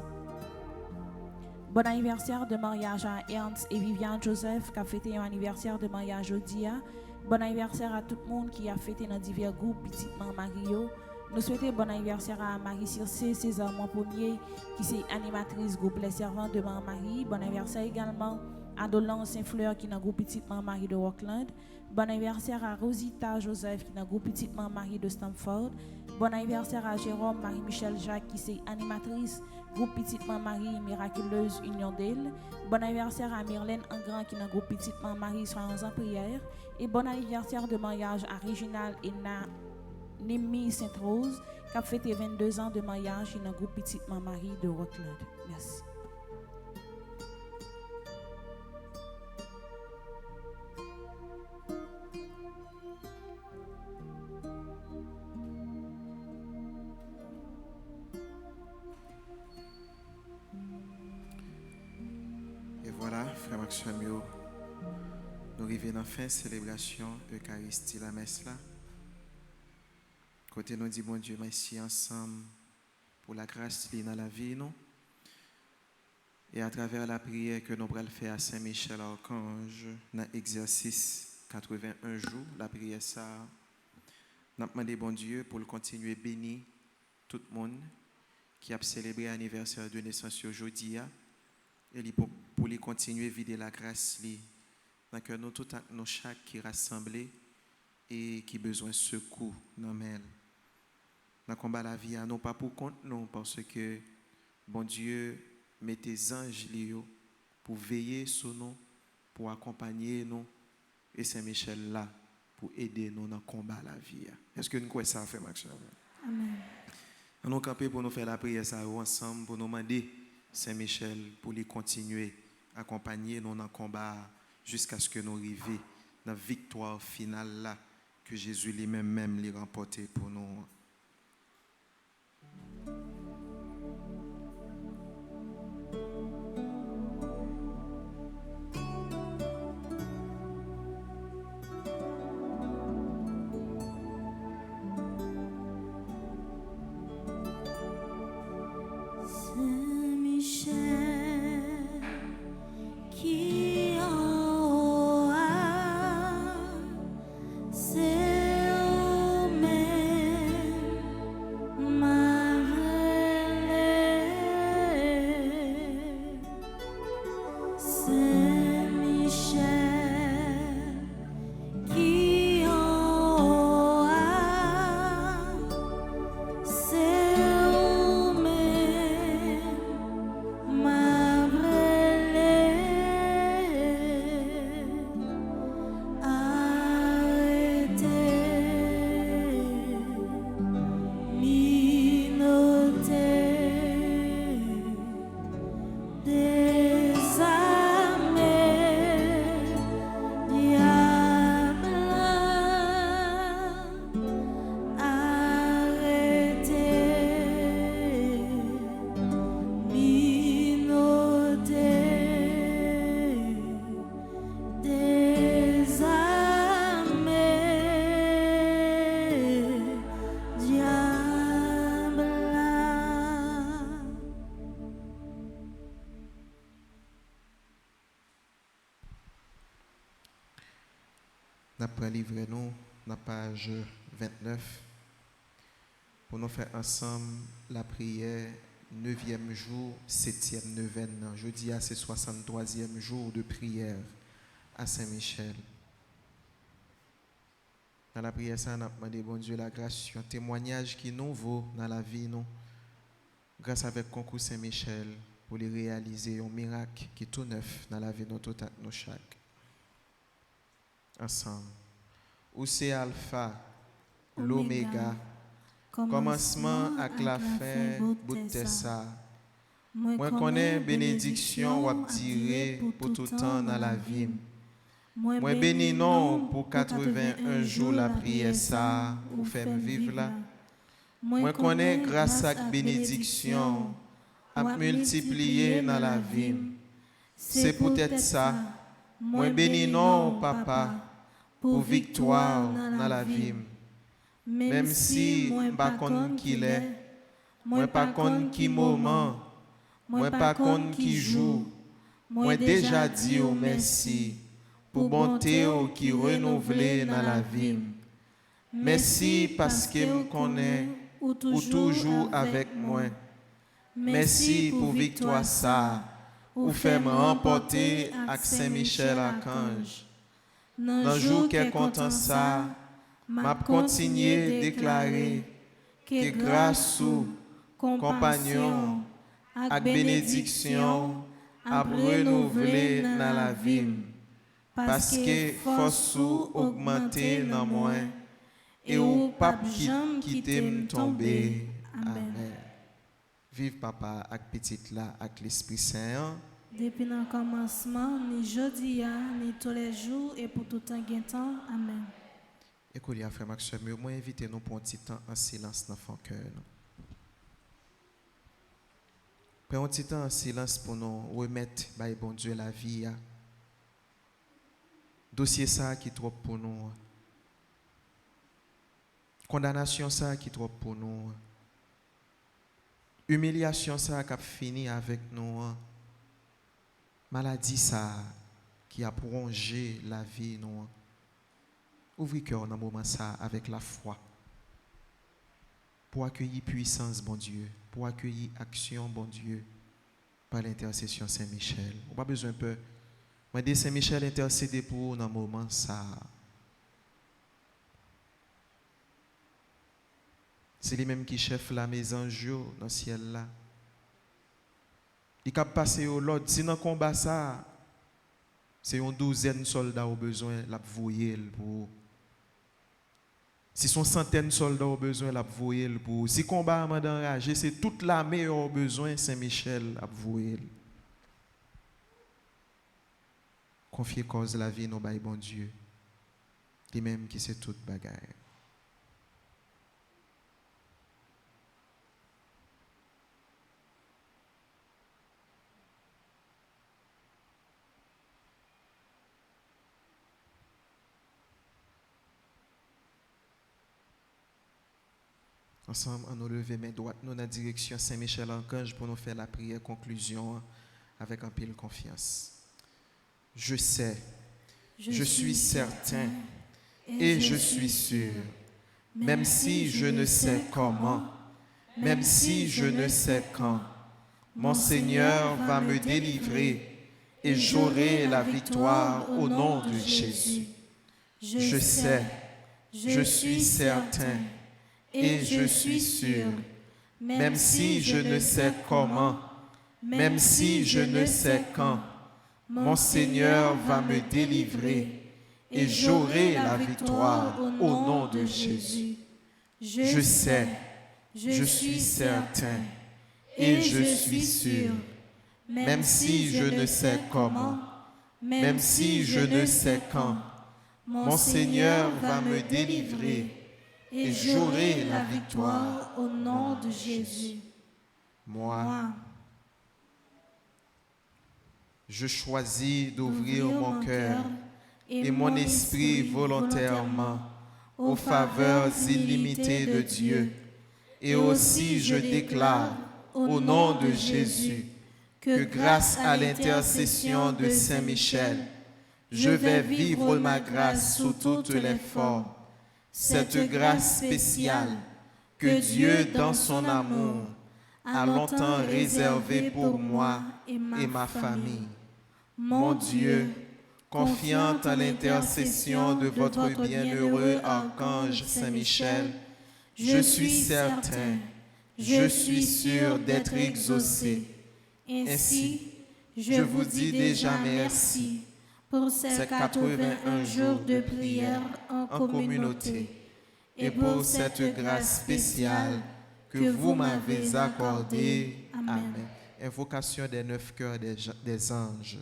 Bon anniversaire de mariage à Ernst et Viviane Joseph qui a fêté un anniversaire de mariage aujourd'hui. Bon anniversaire à tout le monde qui a fêté dans divers groupes, petitement Mario. Nous souhaitons bon anniversaire à Marie Circé, César Montpommier, qui est animatrice groupe Les Servants de Marie. Bon anniversaire également à Dolan Saint-Fleur qui est dans le groupe petitement Marie de Rockland. Bon anniversaire à Rosita Joseph qui est dans le groupe petitement Marie de Stamford. Bon anniversaire à Jérôme Marie-Michel Jacques qui est animatrice groupe petitement Marie Miraculeuse Union d'Île. Bon anniversaire à Myrlène Engrand qui est dans le groupe petitement Marie Soyons en prière. Et bon anniversaire de mariage à Réginald et Némi Sainte-Rose qui a fêté 22 ans de mariage dans le groupe petitement Marie de Rockland. Merci. Et voilà, frère Maxime, nous arrivons dans la fin de la célébration Eucharistie, la messe là. Côté nous dit, bon Dieu, merci ensemble pour la grâce qui est dans la vie, nous. Et à travers la prière que nous allons faire à Saint-Michel Archange, dans l'exercice 81 jours, la prière ça, nous demandons bon Dieu pour le continuer à bénir tout le monde qui a célébré l'anniversaire de naissance aujourd'hui. Et pour les continuer à vider la grâce dans que nous tout nos chaque qui rassemblés et qui besoin de secours dans elle. Dans combat la vie non pas pour compte non parce que bon Dieu met tes anges pour veiller sur nous, pour accompagner nous et Saint-Michel là pour aider nous dans combat la vie. Est-ce que nous croyons ça fait Maxime? Amen. Nous camper pour nous faire la prière ça ensemble pour nous demander Saint-Michel pour les continuer à accompagner nous dans le combat jusqu'à ce que nous arrivions dans la victoire finale là que Jésus lui-même les remporté pour nous. Nous livrons la page 29 pour nous faire ensemble la prière 9e jour, 7e neuvaine. Jeudi, c'est 63e jour de prière à Saint-Michel. Dans la prière, ça, on a demandé, bon Dieu, la grâce, un témoignage qui est nouveau dans la vie, nous. Grâce avec concours Saint-Michel, pour les réaliser un miracle qui est tout neuf dans la vie de nous chaque. Ensemble. Où c'est Alpha, l'Oméga, commencement avec la fin, bout de ça. Moi connais bénédiction ou dire pour tout temps dans la vie. Moi bénis non pour 81 jours la prière ça, ou faire vivre là. Moi connais grâce à bénédiction à multiplier dans la vie. C'est peut-être ça. Moi bénis non papa pour victoire dans la vie. Même si pas connais qui l'est, moi pas connais qui moment, moi pas connais qui joue, moi déjà dit au merci pour bonté qui renouvelée dans la vie. Merci parce que me connaît ou toujours avec moi. Merci pour victoire ça, ou fait me remporter avec Saint-Michel Archange. Dans le jour qu'est content ça, m'a continué déclarer que grâce ou compagnon, avec bénédiction, à renouveler dans la vie. Parce que force ou augmenter dans moi, et au pape qui t'aime tomber. Amen. Vive papa avec petite là, avec l'Esprit Saint. Depuis le commencement, ni jeudi, ni tous les jours, et pour tout temps. Amen. Écoutez, frère Maxime, moi invitez nous pour un petit temps en silence dans notre cœur. Prenons un petit temps en silence pour nous remettre, bon Dieu, la vie. Dossier ça qui est trop pour nous. Condamnation ça qui est trop pour nous. Humiliation ça qui a fini avec nous. Maladie ça qui a prolongé la vie nous. Ouvrez cœur dans le moment ça avec la foi. Pour accueillir puissance, bon Dieu. Pour accueillir action, bon Dieu. Par l'intercession Saint-Michel. On n'a pas besoin de peur. Moi, dis Saint-Michel intercéder pour vous dans le moment ça. C'est lui-même qui chef la maison jour dans le ciel là. Il cap passer au l'autre. Si dans le combat ça, c'est une douzaine de soldats au besoin la voyer pour. Si son centaine de soldats au besoin la voyer pour. Si combat a enragé, c'est toute l'armée au besoin Saint-Michel la voyer. Confier cause la vie, nous bail bon Dieu. Lui-même qui sait toute bagarre. Ensemble, on nous lever main droite, nous dans la direction Saint-Michel Archange pour nous faire la prière conclusion avec un peu de confiance. Je sais, je suis certain et je suis sûr, même si je ne sais comment, même si je ne sais quand, mon Seigneur va me délivrer et j'aurai la victoire au nom de Jésus. Je sais, je suis certain et je suis sûr, même si je ne sais comment, même si je ne sais quand, mon Seigneur va me délivrer et j'aurai la victoire au nom de Jésus. Je sais, je suis certain et je suis sûr, même si je ne sais comment, même si je ne sais quand, mon Seigneur va me délivrer et j'aurai la victoire au nom de Jésus. Moi, je choisis d'ouvrir mon cœur et mon esprit volontairement aux faveurs illimitées de Dieu. Et aussi je déclare au nom de Jésus que grâce à l'intercession de Saint-Michel, je vais vivre ma grâce sous toutes les formes. Cette grâce spéciale que Dieu, dans son amour, a longtemps réservée pour moi et ma famille. Mon Dieu, confiant à l'intercession de votre bienheureux archange Saint-Michel, je suis certain, je suis sûr d'être exaucé. Ainsi, je vous dis déjà merci pour ces 81 jours de prière en communauté et pour cette grâce spéciale que vous m'avez accordée. Amen. Invocation des 9 cœurs des anges.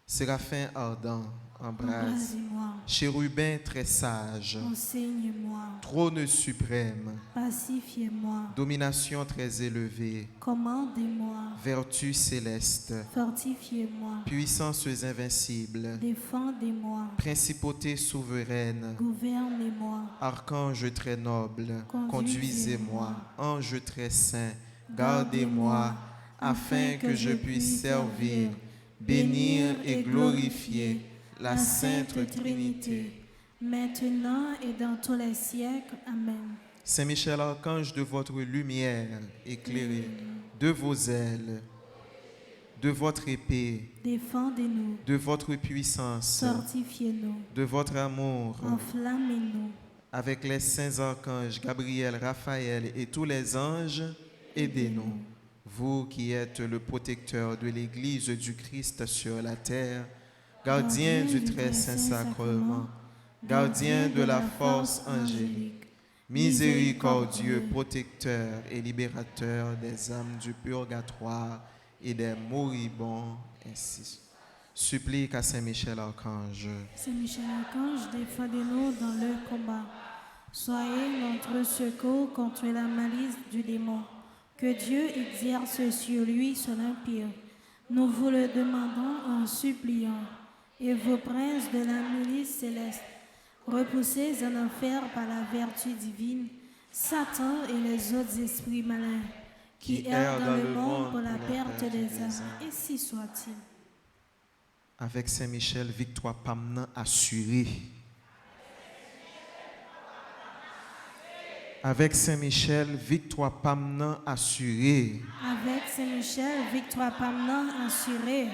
Séraphin ardent, embrase. Embrasez-moi, Chérubin très sage, enseigne-moi, trône suprême, pacifiez-moi, domination très élevée, commandez-moi, vertu céleste, fortifiez-moi, puissances invincibles, défendez-moi, principauté souveraine, gouvernez-moi, archange très noble, Conduisez-moi. conduisez-moi, ange très saint, gardez-moi, afin que je puisse servir, bénir et glorifier la Sainte Trinité. maintenant et dans tous les siècles. Amen. Saint Michel, archange de votre lumière, éclairé de vos ailes, de votre épée, Défendez-nous, de votre puissance, fortifiez-nous, de votre amour, enflammez-nous. avec les saints archanges Gabriel, Raphaël et tous les anges, aidez-nous. Vous qui êtes le protecteur de l'Église du Christ sur la terre, gardien du très saint sacrement, gardien de la force angélique, miséricordieux protecteur et libérateur des âmes du purgatoire et des moribonds, ainsi. Supplique à Saint Michel Archange. Saint Michel Archange, défendez-nous dans le combat. Soyez notre secours contre la malice du démon. Que Dieu exerce sur lui son empire. Nous vous le demandons en suppliant. Et vos princes de la milice céleste, repoussés en enfer par la vertu divine, Satan et les autres esprits malins qui errent dans le monde pour la perte des âmes. Ainsi soit-il. Avec Saint Michel, victoire Pamnan assurée. Avec Saint Michel, victoire Pamnan assurée. Avec Saint-Michel, victoire Pamnan assurée.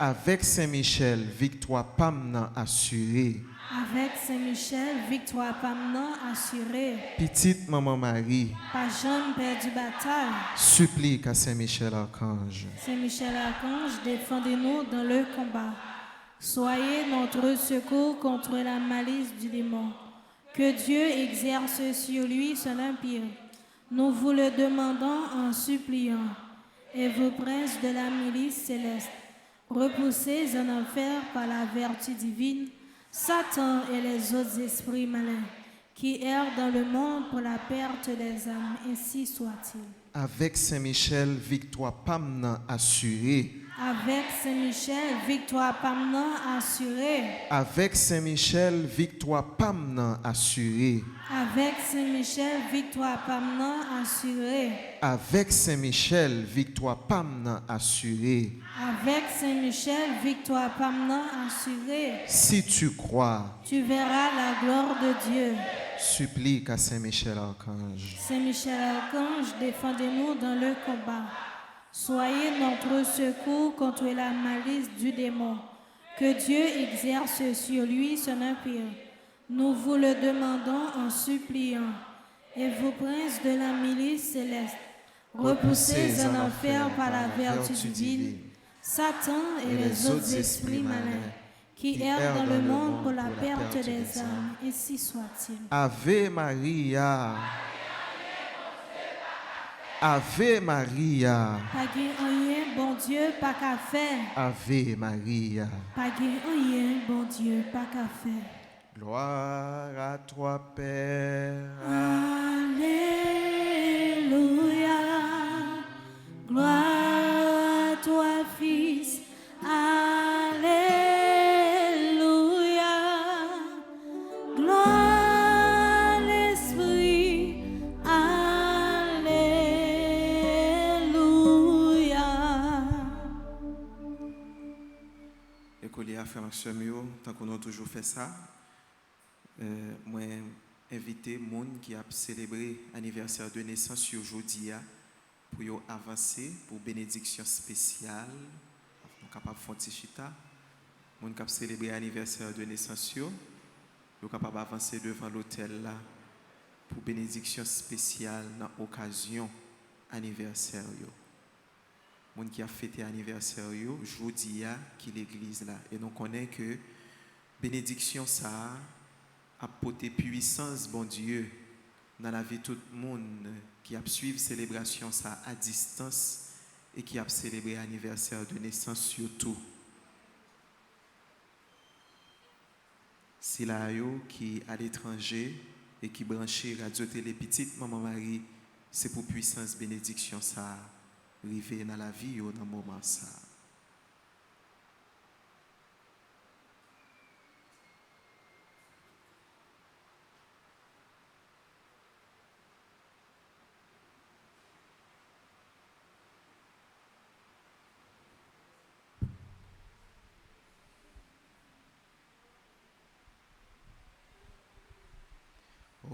Avec Saint Michel, victoire Pamnan assurée. Avec Saint-Michel, victoire Pamnan assurée. Petite maman Marie, Pas jamais perdu bataille. supplique à Saint Michel Archange. Saint-Michel Archange, défendez-nous dans le combat. Soyez notre secours contre la malice du démon. Que Dieu exerce sur lui son empire. Nous vous le demandons en suppliant. Et vos princes de la milice céleste, repoussés en enfer par la vertu divine, Satan et les autres esprits malins qui errent dans le monde pour la perte des âmes, ainsi soit-il. Avec Saint Michel, victoire Pamnan assurée. Avec Saint-Michel, victoire Pamnan assurée. Avec Saint Michel, victoire Pamnan assurée. Avec Saint-Michel, victoire Pamnan assurée. Avec Saint Michel, victoire Pamnan assurée. Avec Saint-Michel, victoire Pamnan assurée. Si tu crois, Tu verras la gloire de Dieu. supplique à Saint Michel Archange. Saint-Michel Archange, défendez-nous dans le combat. Soyez notre secours contre la malice du démon. Que Dieu exerce sur lui son empire. Nous vous le demandons en suppliant. Et vos princes de la milice céleste, repoussés en enfer par la vertu divine, Satan et les autres esprits malins qui errent dans le monde pour la perte des âmes, ainsi soit-il. Ave Maria. Ave Maria. Pas gain rien, bon Dieu, pas qu'à faire. Ave Maria. Pas gain rien, bon Dieu, pas qu'à faire. Gloire à toi, Père. Alléluia. Gloire à toi, Fils. Alléluia. Gloire à l'Esprit. Alléluia. Écoliers, frères et sœurs, tant qu'on a toujours fait ça, moi invité les gens qui a célébré l'anniversaire de naissance aujourd'hui pour avancer pour bénédiction spéciale. Nous sommes capables de faire chita. Moun k'ap célébrer l'anniversaire de naissance yo, yo capable avancer devant l'autel là pour bénédiction spéciale dans occasion anniversaire yo. Moun qui a fêté anniversaire yo, jodi a qui l'église là et nous connaît que bénédiction ça a porté puissance bon Dieu dans la vie de tout le monde qui a suivi célébration ça à distance et qui a célébré anniversaire de naissance surtout. Si la yo qui à l'étranger et qui branché radio télé petite maman Marie, c'est pour puissance bénédiction ça arriver dans la vie yo dans moment ça.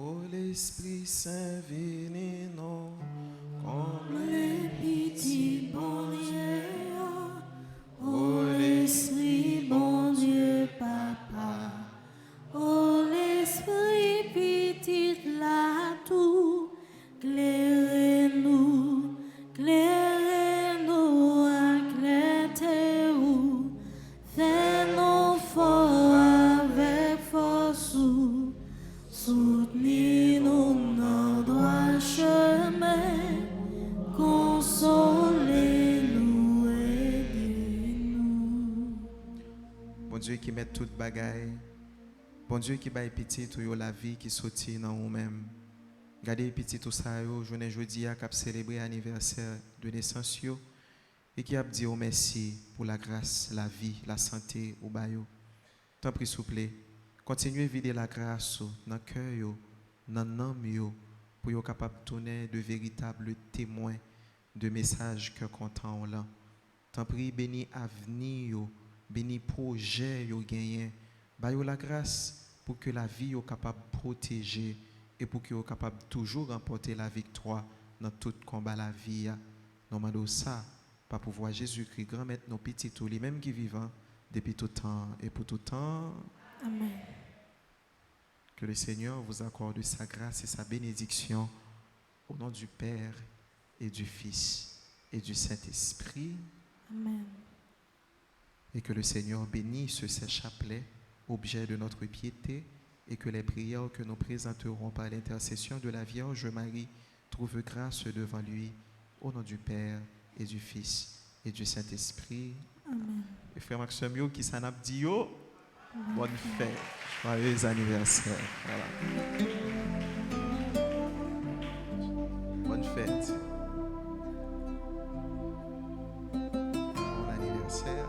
Oh l'Esprit Saint venez non comme les petits bon Dieu, oh l'Esprit bon Dieu papa, oh l'Esprit petit là tout, clairez-nous, clairez-nous, éclairez-nous, fais-nous fort avec force. Soutenez-nous dans droit chemin, consolez-nous, aidez-nous. bon Dieu qui met toute bagaille, bon Dieu qui baille petit tout la vie qui sortit dans vous-même. Gardez petit tout ça yo, journée jeudi a cap célébrer anniversaire de naissance yo et qui a dit au merci pour la grâce, la vie, la santé au bayo. Tant pis s'il vous plaît. Continuez à vider la grâce dans le cœur, dans l'âme, pour être capable de donner de véritables témoins de messages que content là. Tant pis, béni avenir, béni projet gagné. Ba yo la grâce pour que la vie soit capable de protéger et pour que soit capable de toujours remporter la victoire dans tout combat la vie. Nous ça, pas pour voir Jésus-Christ grand maître nos petits tous les mêmes qui vivent depuis tout temps et pour tout temps. Amen. Que le Seigneur vous accorde sa grâce et sa bénédiction au nom du Père et du Fils et du Saint-Esprit. Amen. Et que le Seigneur bénisse ces chapelets, objet de notre piété, et que les prières que nous présenterons par l'intercession de la Vierge Marie trouvent grâce devant lui, au nom du Père et du Fils et du Saint-Esprit. Amen. Et frère Maxime, qui s'en a dit, bonne fête, joyeux anniversaire. Voilà. Bonne fête. Bon anniversaire.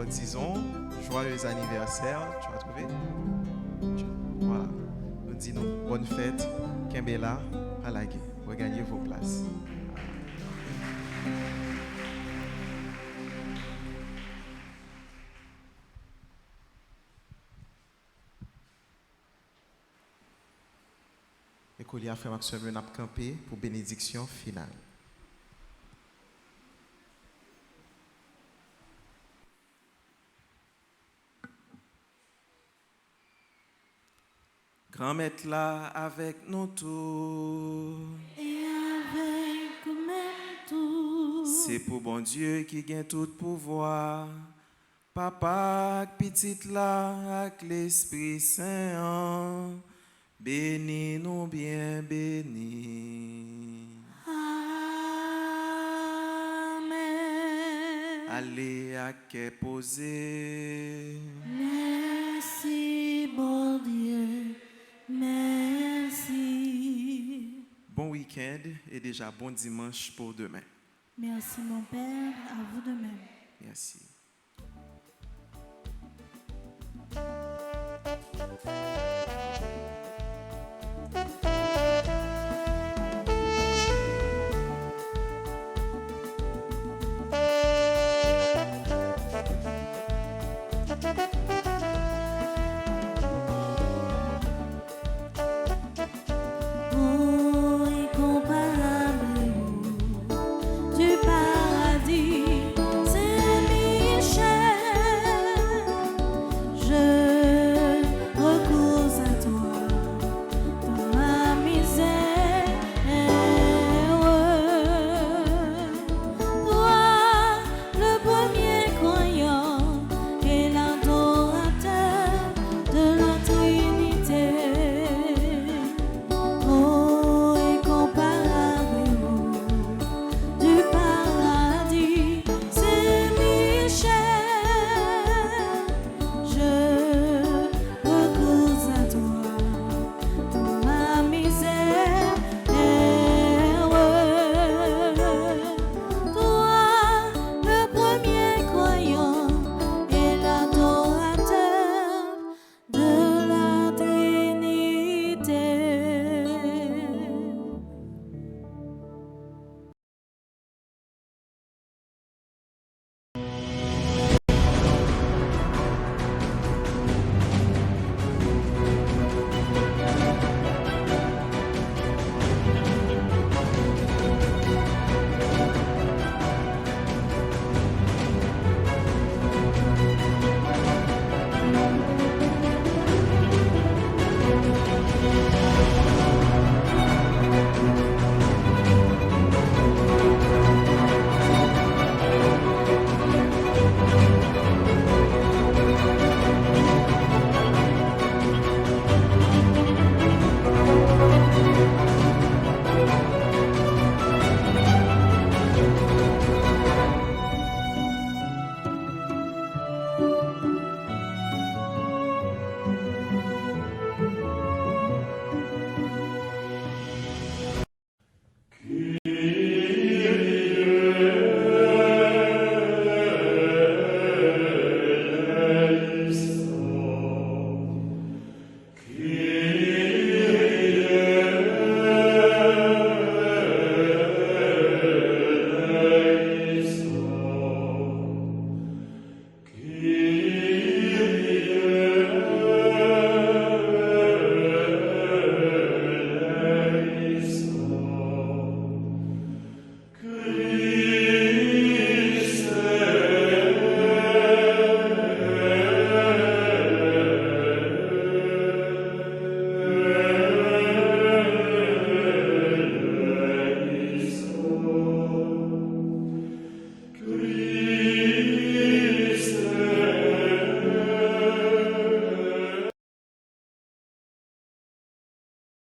Disons, joyeux anniversaire, tu vas trouver. Voilà, nous disons bonne fête, Kimbella, à la guerre, regagnez vos places. Écolier frère Maxime, nous avons campé pour bénédiction finale. Grand maître là avec nous tous. Et avec même tout. C'est pour bon Dieu qui gagne tout pouvoir. Papa, petite là, avec l'Esprit Saint, bénis nous bien bénis. Amen. Allez à quai posé. Merci, bon Dieu. Merci. Bon week-end et déjà bon dimanche pour demain. Merci, mon Père. À vous de même. Merci.